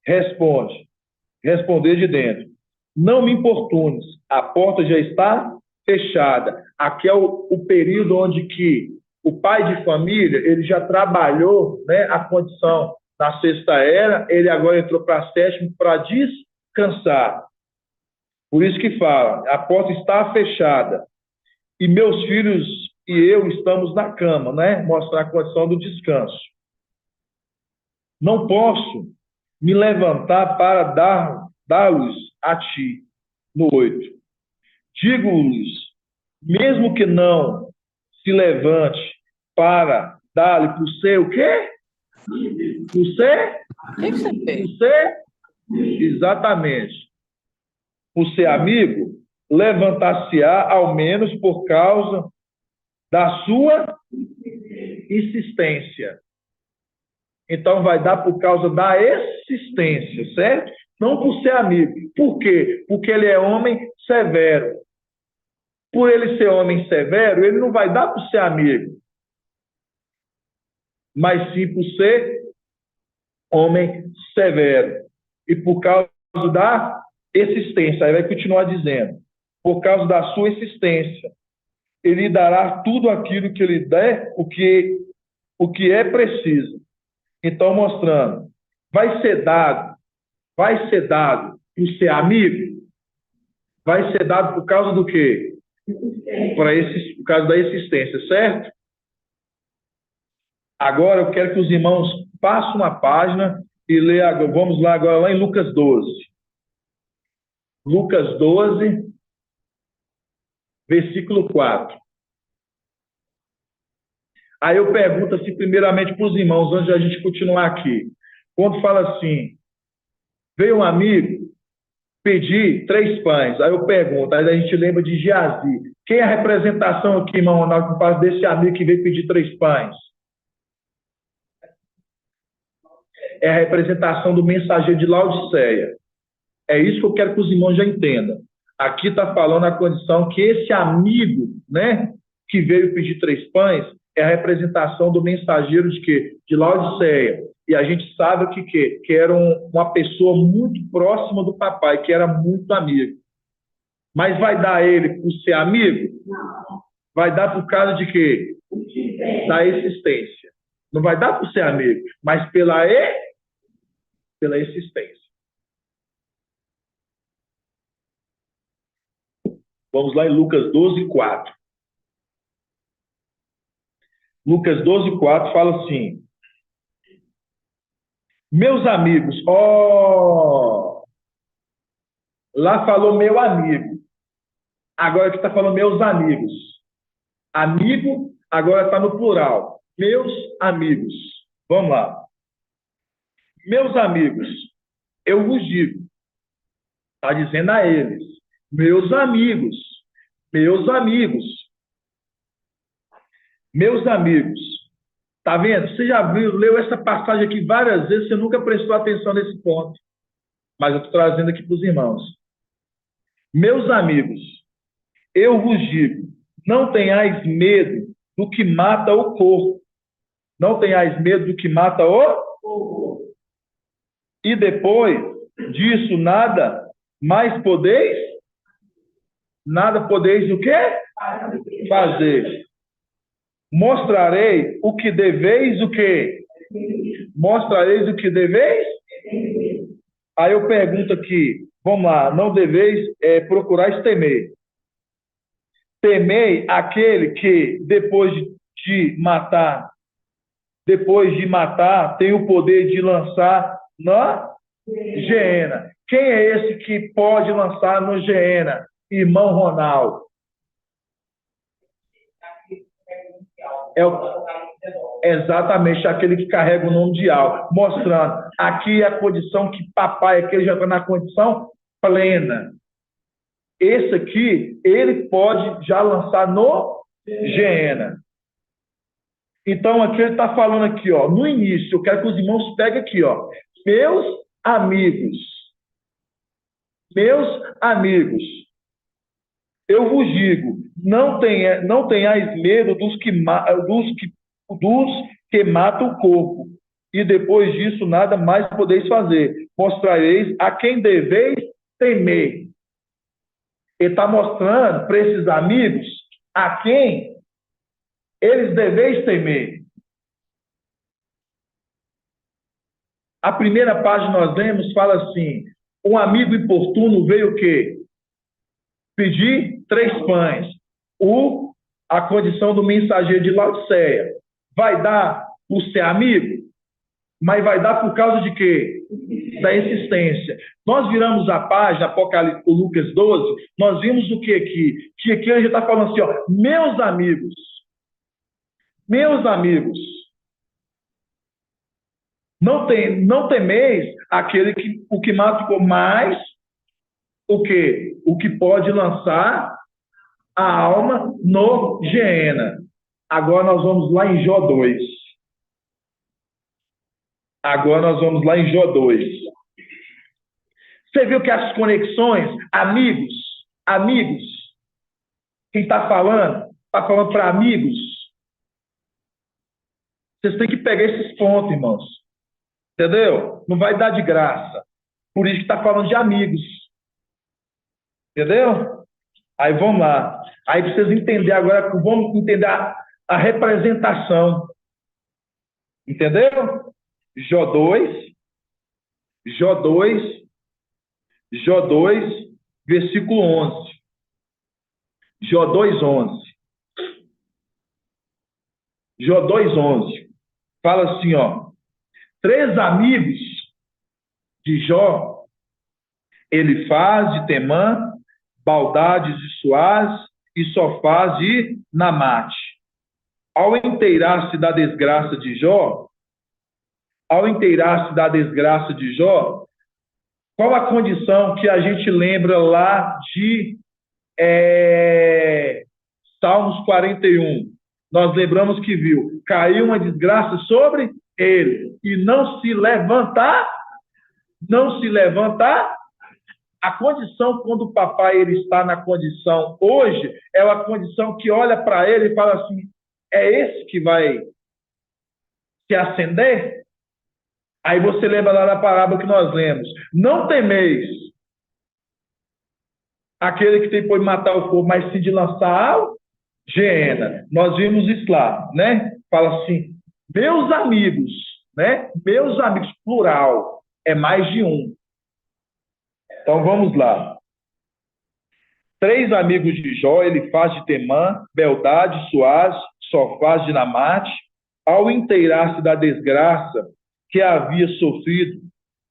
responder de dentro, não me importunes, a porta já está fechada. Aqui é o período onde que o pai de família, ele já trabalhou, né, a condição na 6ª era, ele agora entrou para a 7ª para descansar. Por isso que fala, a porta está fechada, e meus filhos e eu estamos na cama, né? Mostrar a condição do descanso. Não posso me levantar para dar-lhes a ti. No 8. Digo-lhes, mesmo que não se levante para dar-lhe por ser o quê? Por ser? Por ser? Exatamente. Por ser amigo, levantar-se-á ao menos por causa da sua insistência. Então, vai dar por causa da existência, certo? Não por ser amigo. Por quê? Porque ele é homem severo. Por ele ser homem severo, ele não vai dar por ser amigo. Mas sim por ser homem severo. E por causa da existência. Aí vai continuar dizendo. Por causa da sua existência. Ele dará tudo aquilo que ele der, o que é preciso. Então, mostrando, vai ser dado por ser amigo? Vai ser dado por causa do quê? Por causa da existência, certo? Agora, eu quero que os irmãos passem uma página e leiam, vamos lá agora, lá em Lucas 12. Lucas 12, versículo 4. Aí eu pergunto assim, primeiramente para os irmãos, antes de a gente continuar aqui. Quando fala assim, veio um amigo pedir 3 pães. Aí eu pergunto, aí a gente lembra de Geazi. Quem é a representação aqui, irmão Ronaldo, que faz desse amigo que veio pedir 3 pães? É a representação do mensageiro de Laodiceia. É isso que eu quero que os irmãos já entendam. Aqui está falando a condição que esse amigo, né, que veio pedir 3 pães, é a representação do mensageiro de quê? De Laodiceia. E a gente sabe que era uma pessoa muito próxima do papai, que era muito amigo. Mas vai dar ele por ser amigo? Não. Vai dar por causa de quê? Da existência. Não vai dar por ser amigo, mas pela existência. Vamos lá em Lucas 12, 4. Lucas 12, 4 fala assim, meus amigos, lá falou meu amigo, agora aqui está falando meus amigos. Amigo, agora está no plural. Meus amigos. Vamos lá. Meus amigos, eu vos digo, está dizendo a eles, meus amigos, meus amigos, meus amigos. Está vendo? Você já leu essa passagem aqui várias vezes, você nunca prestou atenção nesse ponto. Mas eu estou trazendo aqui para os irmãos. Meus amigos, eu vos digo, não tenhais medo do que mata o corpo. Não tenhais medo do que mata o corpo. E depois disso, nada mais podeis? Nada podeis o quê? Fazer. Mostrarei o que deveis o quê? Mostrareis o que deveis? Aí eu pergunto aqui, vamos lá, não deveis procurar temer. temei aquele que, depois de matar, tem o poder de lançar na Geena. Quem é esse que pode lançar no Geena? Irmão Ronaldo. Exatamente aquele que carrega o nome de algo, mostrando aqui a condição que papai, aquele já está na condição plena. Esse aqui, ele pode já lançar no Geena. Então, aqui ele está falando aqui, ó, no início, eu quero que os irmãos peguem aqui, ó, meus amigos, eu vos digo, não tenhais medo dos que matam o corpo, e depois disso nada mais podeis fazer. Mostrareis a quem deveis temer. Ele está mostrando para esses amigos a quem eles deveis temer. A primeira página nós lemos, fala assim, um amigo importuno veio o quê? Pedir 3 pães. A condição do mensageiro de Laodiceia. Vai dar por ser amigo? Mas vai dar por causa de quê? Da insistência. Nós viramos a página, Apocalipse, Lucas 12, nós vimos o que aqui? Que aqui a gente está falando assim, ó, meus amigos, não temeis aquele que mata o corpo, mas o quê? O que pode lançar a alma no Geena. Agora nós vamos lá em Jó 2. Você viu que as conexões, amigos, quem está falando para amigos. Vocês têm que pegar esses pontos, irmãos. Entendeu? Não vai dar de graça. Por isso que está falando de amigos. Entendeu? Aí vamos lá. Aí vocês entenderem agora, vamos entender a representação. Entendeu? Jó 2, versículo 11. Jó 2:11. Jó 2:11. Fala assim, ó. 3 amigos de Jó, Elifaz de Temã, Baldade de Suaz e Sofaz de Namate. Ao inteirar-se da desgraça de Jó, qual a condição que a gente lembra lá de Salmos 41? Nós lembramos que viu, caiu uma desgraça sobre ele, e não se levantar, a condição quando o papai ele está na condição hoje, é uma condição que olha para ele e fala assim, é esse que vai se acender? Aí você lembra lá da parábola que nós lemos, não temeis aquele que tem por matar o corpo, mas sim de lançar ao Geena. Nós vimos isso lá, né? Fala assim, meus amigos, né? Meus amigos, plural, é mais de um. Então vamos lá. 3 amigos de Jó, Elifaz de Temã, Beldade, Suaz, Sofaz de Namate, ao inteirar-se da desgraça que havia sofrido,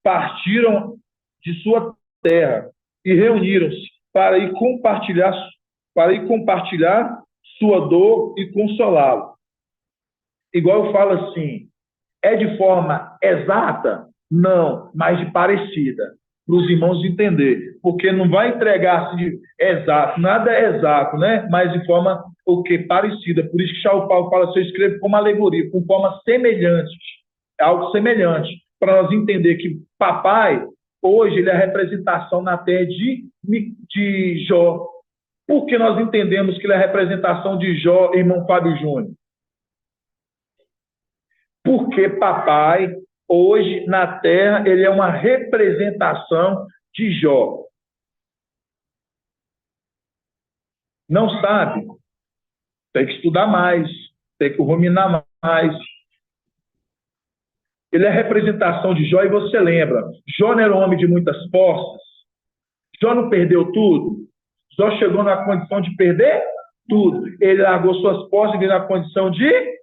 partiram de sua terra e reuniram-se para ir compartilhar sua dor e consolá-lo. Igual eu falo assim, é de forma exata? Não, mas de parecida, para os irmãos entenderem, porque não vai entregar assim, exato, nada é exato, né? Mas de forma parecida. Por isso que Charles Paulo fala assim, eu escrevo como alegoria, com forma semelhante, algo semelhante, para nós entender que papai, hoje, ele é a representação na terra de Jó. Por que nós entendemos que ele é a representação de Jó, irmão Fábio Júnior? Porque papai, hoje, na terra, ele é uma representação de Jó. Não sabe? Tem que estudar mais, tem que ruminar mais. Ele é a representação de Jó, e você lembra, Jó não era um homem de muitas posses? Jó não perdeu tudo? Jó chegou na condição de perder tudo. Ele largou suas posses e veio na condição de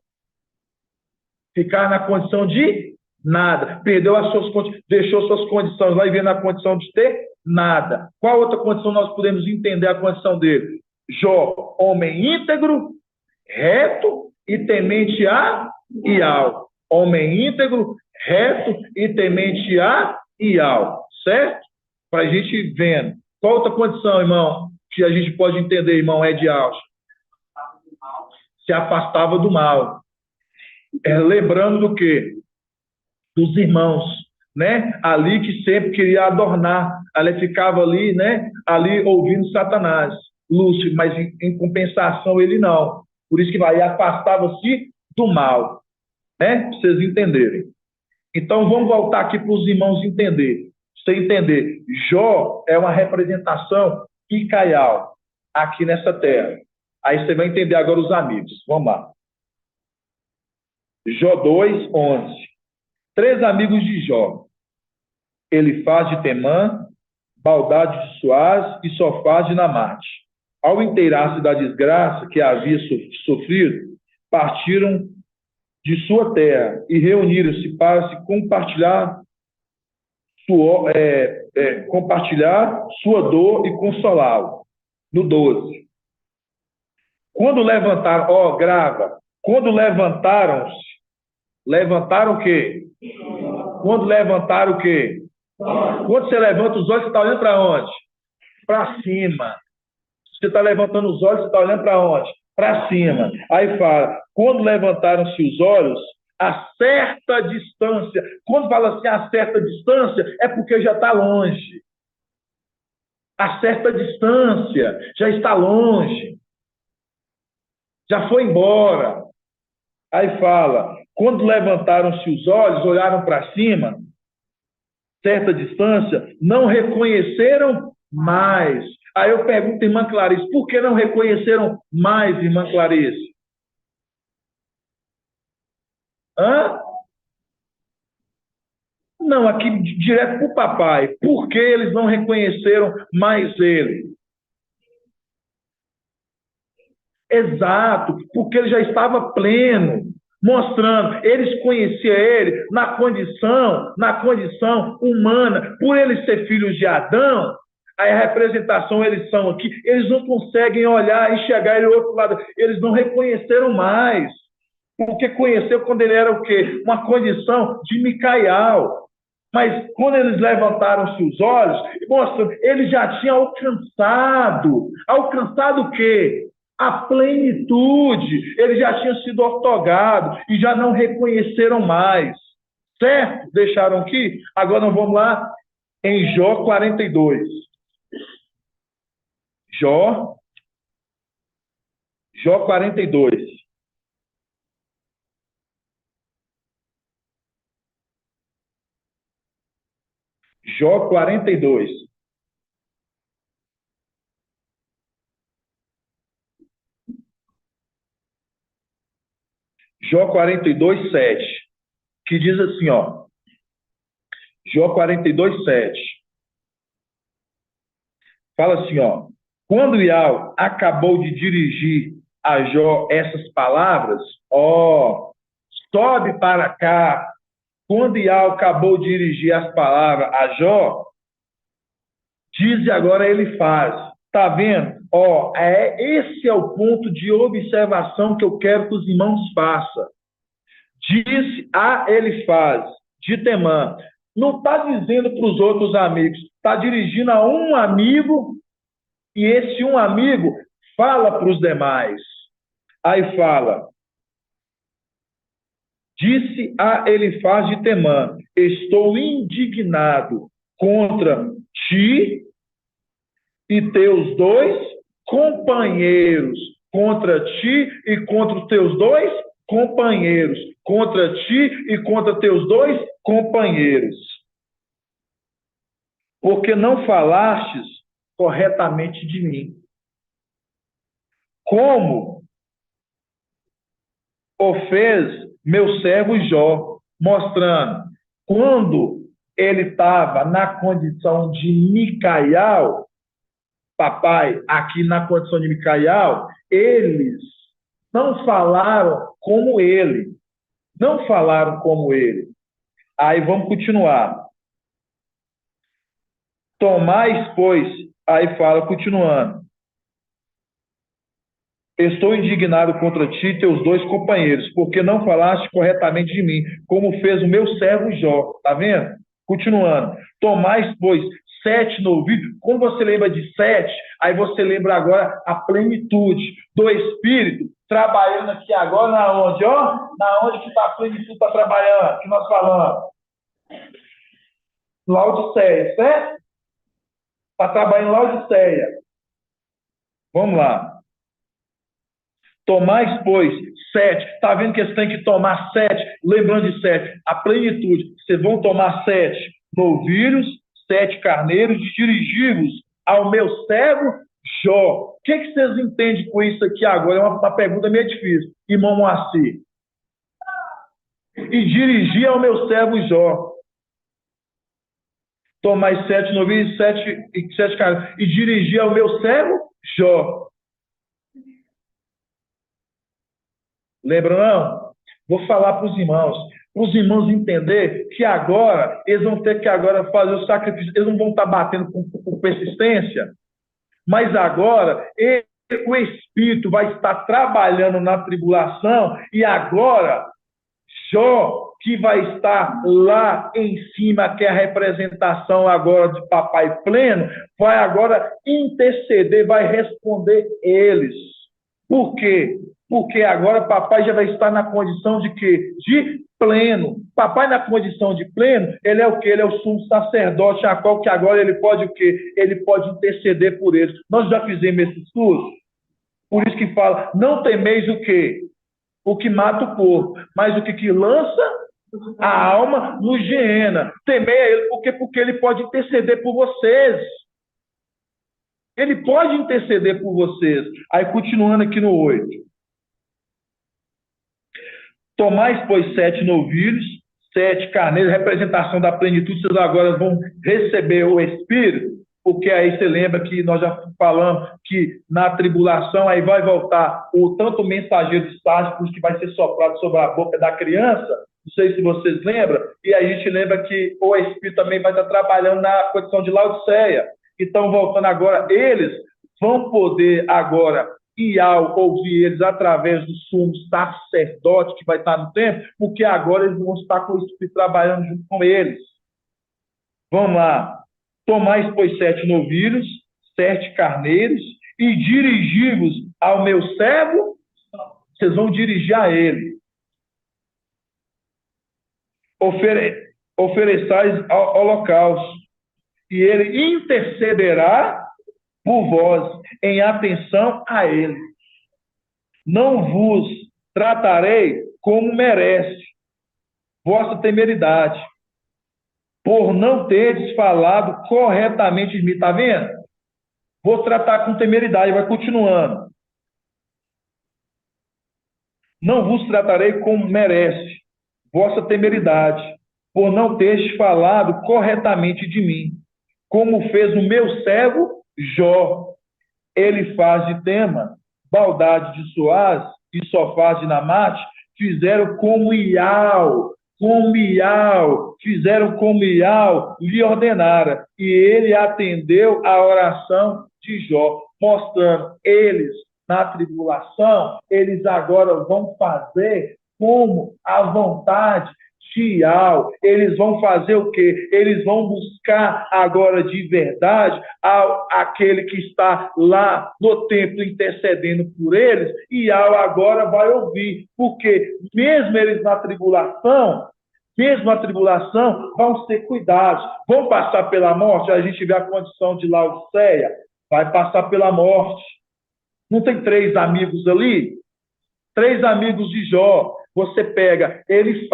ficar na condição de nada. Perdeu as suas condições, deixou suas condições lá e veio na condição de ter nada. Qual outra condição nós podemos entender a condição dele? Jó, homem íntegro, reto e temente a Iau. Homem íntegro, reto e temente a Iau. Certo? Para a gente vendo. Qual outra condição, irmão, que a gente pode entender, irmão Ed Alves? Se afastava do mal. Lembrando do quê? Dos irmãos, né? Ali que sempre queria adornar. Ali ficava ali, né? Ali ouvindo Satanás. Lúcio, mas em compensação ele não. Por isso que vai, afastava-se do mal, né? Para vocês entenderem. Então vamos voltar aqui para os irmãos entender. Você entender, Jó é uma representação Micaial aqui nessa terra. Aí você vai entender agora os amigos. Vamos lá. Jó 2, 11. 3 amigos de Jó. Elifaz de Temã, Baldade de Suaz e Sofás de Namate. Ao inteirar-se da desgraça que havia sofrido, partiram de sua terra e reuniram-se para se compartilhar sua dor e consolá-lo. No 12. Quando levantaram, grava, quando levantaram-se, levantaram o quê? Quando levantaram o quê? Quando você levanta os olhos, você está olhando para onde? Para cima. Você está levantando os olhos, você está olhando para onde? Para cima. Aí fala, quando levantaram-se os olhos, a certa distância. Quando fala assim, a certa distância, é porque já está longe. A certa distância já está longe. Já foi embora. Aí fala, quando levantaram-se os olhos, olharam para cima, certa distância, não reconheceram mais. Aí eu pergunto, irmã Clarice, por que não reconheceram mais, irmã Clarice? Hã? Não, aqui direto para o papai. Por que eles não reconheceram mais ele? Exato, porque ele já estava pleno, mostrando, eles conheciam ele na condição humana, por eles ser filhos de Adão, a representação eles são aqui, eles não conseguem olhar e enxergar ele do outro lado, eles não reconheceram mais, porque conheceu quando ele era o quê? Uma condição de Micaial. Mas quando eles levantaram-se os olhos, mostram, ele já tinha alcançado o quê? A plenitude, ele já tinha sido ortogado e já não reconheceram mais. Certo? Deixaram aqui? Agora nós vamos lá em Jó 42. Jó 42. Jó 42. Jó 42, 7. Que diz assim, ó. Jó 42, 7. Fala assim, ó. Quando Iau acabou de dirigir a Jó essas palavras, sobe para cá. Quando Iau acabou de dirigir as palavras a Jó, diz agora ele faz. Tá vendo? Esse é o ponto de observação que eu quero que os irmãos façam. Disse a Elifaz de Temã. Não está dizendo para os outros amigos, está dirigindo a um amigo e esse um amigo fala para os demais. Aí fala, disse a Elifaz de Temã, estou indignado contra ti e teus 2 companheiros, contra ti e contra os teus 2 companheiros, contra ti e contra teus 2 companheiros. Porque não falastes corretamente de mim. Como o fez meu servo Jó, mostrando, quando ele estava na condição de Micaial, papai, aqui na condição de Micael, eles não falaram como ele. Não falaram como ele. Aí vamos continuar. Tomais, pois, aí fala, continuando. Estou indignado contra ti e teus dois companheiros, porque não falaste corretamente de mim, como fez o meu servo Jó. Tá vendo? Continuando. Tomais, pois, 7 no ouvido. Como você lembra de 7, aí você lembra agora a plenitude do Espírito trabalhando aqui agora na onde? Ó, na onde que tá a plenitude está trabalhando, que nós falamos? Laodiceia, certo? Está trabalhando em Laodiceia. Vamos lá. Tomais, pois, 7. Está vendo que eles têm que tomar 7? Lembrando de 7. A plenitude. Vocês vão tomar 7 novilhos, 7 carneiros, e dirigi-vos ao meu servo Jó. O que vocês entendem com isso aqui agora? É uma pergunta meio difícil. Irmão Moacir. E dirigir ao meu servo Jó. Tomai 7 novilhos, 7 carneiros. E dirigir ao meu servo Jó. Lembra, não? Vou falar para os irmãos entender que agora, eles vão ter que agora fazer o sacrifício, eles não vão estar batendo com persistência, mas agora o Espírito vai estar trabalhando na tribulação, e agora Jó, que vai estar lá em cima, que é a representação agora de papai pleno, vai agora interceder, vai responder eles. Por quê? Porque agora papai já vai estar na condição de quê? De pleno. Papai na condição de pleno, ele é o quê? Ele é o sumo sacerdote, a qual que agora ele pode o quê? Ele pode interceder por eles. Nós já fizemos esse estudo. Por isso que fala, não temeis o quê? O que mata o corpo, mas o que lança a alma no Geena. Temei a ele, porque ele pode interceder por vocês. Ele pode interceder por vocês. Aí, continuando aqui no 8. Tomais, pois, 7 novilhos, 7 carneiros, representação da plenitude. Vocês agora vão receber o Espírito, porque aí você lembra que nós já falamos que na tribulação aí vai voltar tanto o mensageiro de Sardes, que vai ser soprado sobre a boca da criança. Não sei se vocês lembram. E aí a gente lembra que o Espírito também vai estar trabalhando na condição de Laodiceia. Então, voltando agora, eles vão poder agora ir ao ouvir eles através do sumo sacerdote que vai estar no templo, porque agora eles vão estar com o Espírito trabalhando junto com eles. Vamos lá. Tomais, pois, 7 novilhos, 7 carneiros, e dirigi-vos ao meu servo, vocês vão dirigir a ele. Ofereçais holocausto, e ele intercederá por vós, em atenção a ele. Não vos tratarei como merece vossa temeridade, por não teres falado corretamente de mim. Está vendo? Vou tratar com temeridade, vai continuando. Não vos tratarei como merece vossa temeridade, por não teres falado corretamente de mim, como fez o meu servo Jó. Ele faz de Tema, Baldade de Soaz e Sofás de Namate, fizeram como Ial, fizeram como Ial lhe ordenara, e ele atendeu a oração de Jó, mostrando eles na tribulação, eles agora vão fazer como a vontade de Ial. Eles vão fazer o quê? Eles vão buscar agora de verdade aquele que está lá no templo intercedendo por eles, e Ial agora vai ouvir, porque mesmo eles na tribulação, vão ser cuidados, vão passar pela morte. A gente vê a condição de Laodiceia, vai passar pela morte. Não tem 3 amigos ali? 3 amigos de Jó. Você pega, ele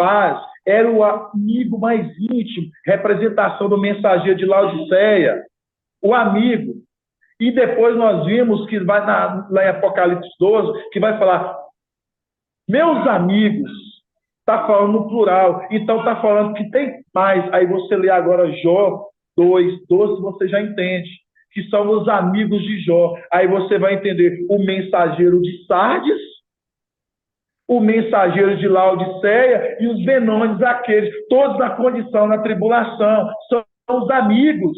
era o amigo mais íntimo, representação do mensageiro de Laodiceia, o amigo. E depois nós vimos que vai lá em Apocalipse 12, que vai falar, meus amigos, está falando no plural, então está falando que tem mais. Aí você lê agora Jó 2:12, você já entende que são os amigos de Jó. Aí você vai entender o mensageiro de Sardes, o mensageiro de Laodiceia e os Benônios, aqueles, todos na condição, na tribulação, são os amigos.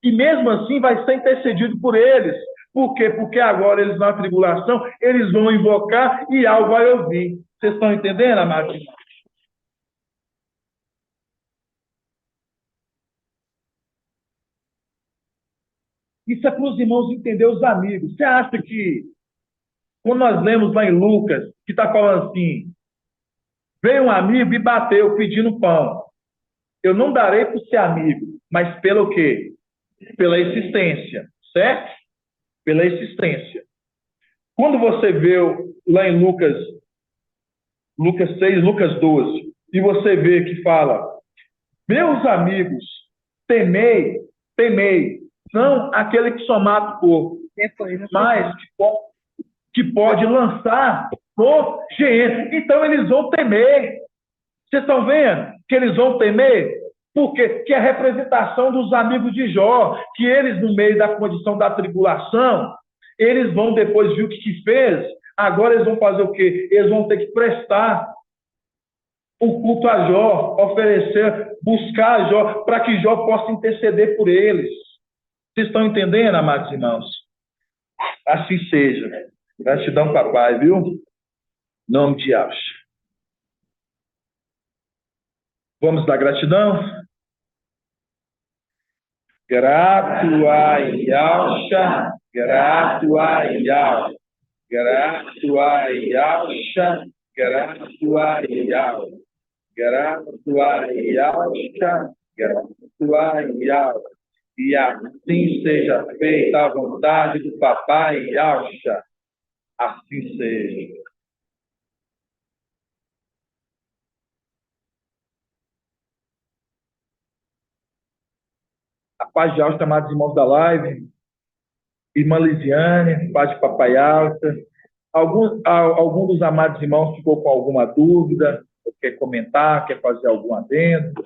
E mesmo assim vai ser intercedido por eles. Por quê? Porque agora eles na tribulação, eles vão invocar e algo vai ouvir. Vocês estão entendendo, amados? Isso é para os irmãos entender os amigos. Você acha que, quando nós lemos lá em Lucas, que está falando assim, veio um amigo e bateu pedindo pão. Eu não darei por ser amigo, mas pelo quê? Pela existência, certo? Pela existência. Quando você vê lá em Lucas 6, Lucas 12, e você vê que fala, meus amigos, temei, não aquele que só mata o corpo, mas que pode lançar o gênero. Então eles vão temer. Vocês estão vendo que eles vão temer? Porque que é a representação dos amigos de Jó, que eles, no meio da condição da tribulação, eles vão depois ver o que fez, agora eles vão fazer o quê? Eles vão ter que prestar o culto a Jó, oferecer, buscar a Jó, para que Jó possa interceder por eles. Vocês estão entendendo, amados irmãos? Assim seja. Gratidão, papai, viu? Em nome de Deus. Vamos dar gratidão? Grato a Yahshua, grato a Yahweh, grato a Yahshua, grato a Yahweh, grato a Yahshua, grato a Yahweh. E assim seja feita a vontade do papai Yahshua. Assim seja. A paz de Alta, amados irmãos da live, irmã Lisiane, paz de papai Alta. Algum dos amados irmãos ficou com alguma dúvida, quer comentar, quer fazer algum adendo?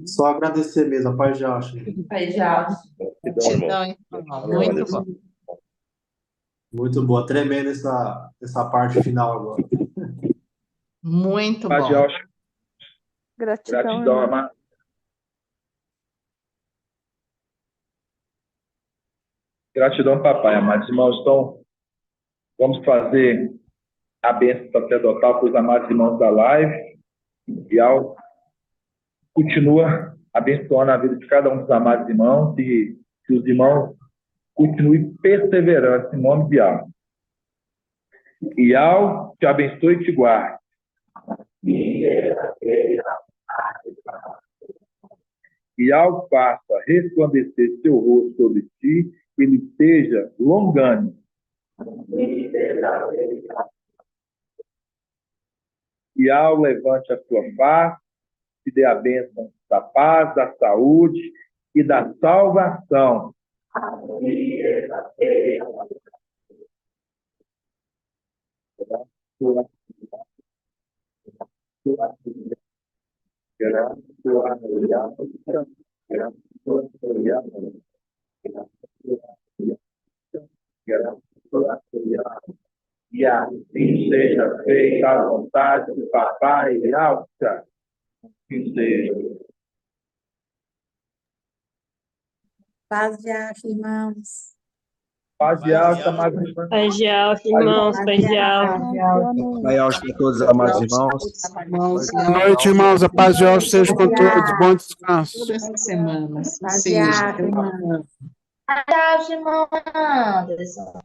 Só agradecer mesmo, a paz de Alta. Paz de Alta. Muito bom. Muito boa, tremendo essa parte final agora. Muito Paz bom. de Alta. Gratidão, amado. Gratidão, papai, amados irmãos. Então, vamos fazer a bênção sacerdotal para os amados irmãos da live. E ao continua abençoando a vida de cada um dos amados irmãos e que os irmãos continuem perseverantes em nome de Yahweh. E ao te abençoe e te guarde. E ao faça resplandecer seu rosto sobre ti, ele seja longânimo. E ao levante a sua face, te dê a bênção da paz, da saúde e da salvação. E assim seja feita a vontade do papai Alta. Assim seja. Paz de Alta, irmãos. Paz de Alta, amados irmãos. Paz de Alta, irmãos. Paz de Alta. Pai Alta a todos, amados irmãos. Boa noite, irmãos. A paz de Deus seja com todos. Bom descanso. Toda essa semana. Paz de Alta, irmãos. Paz de Alta, irmãos.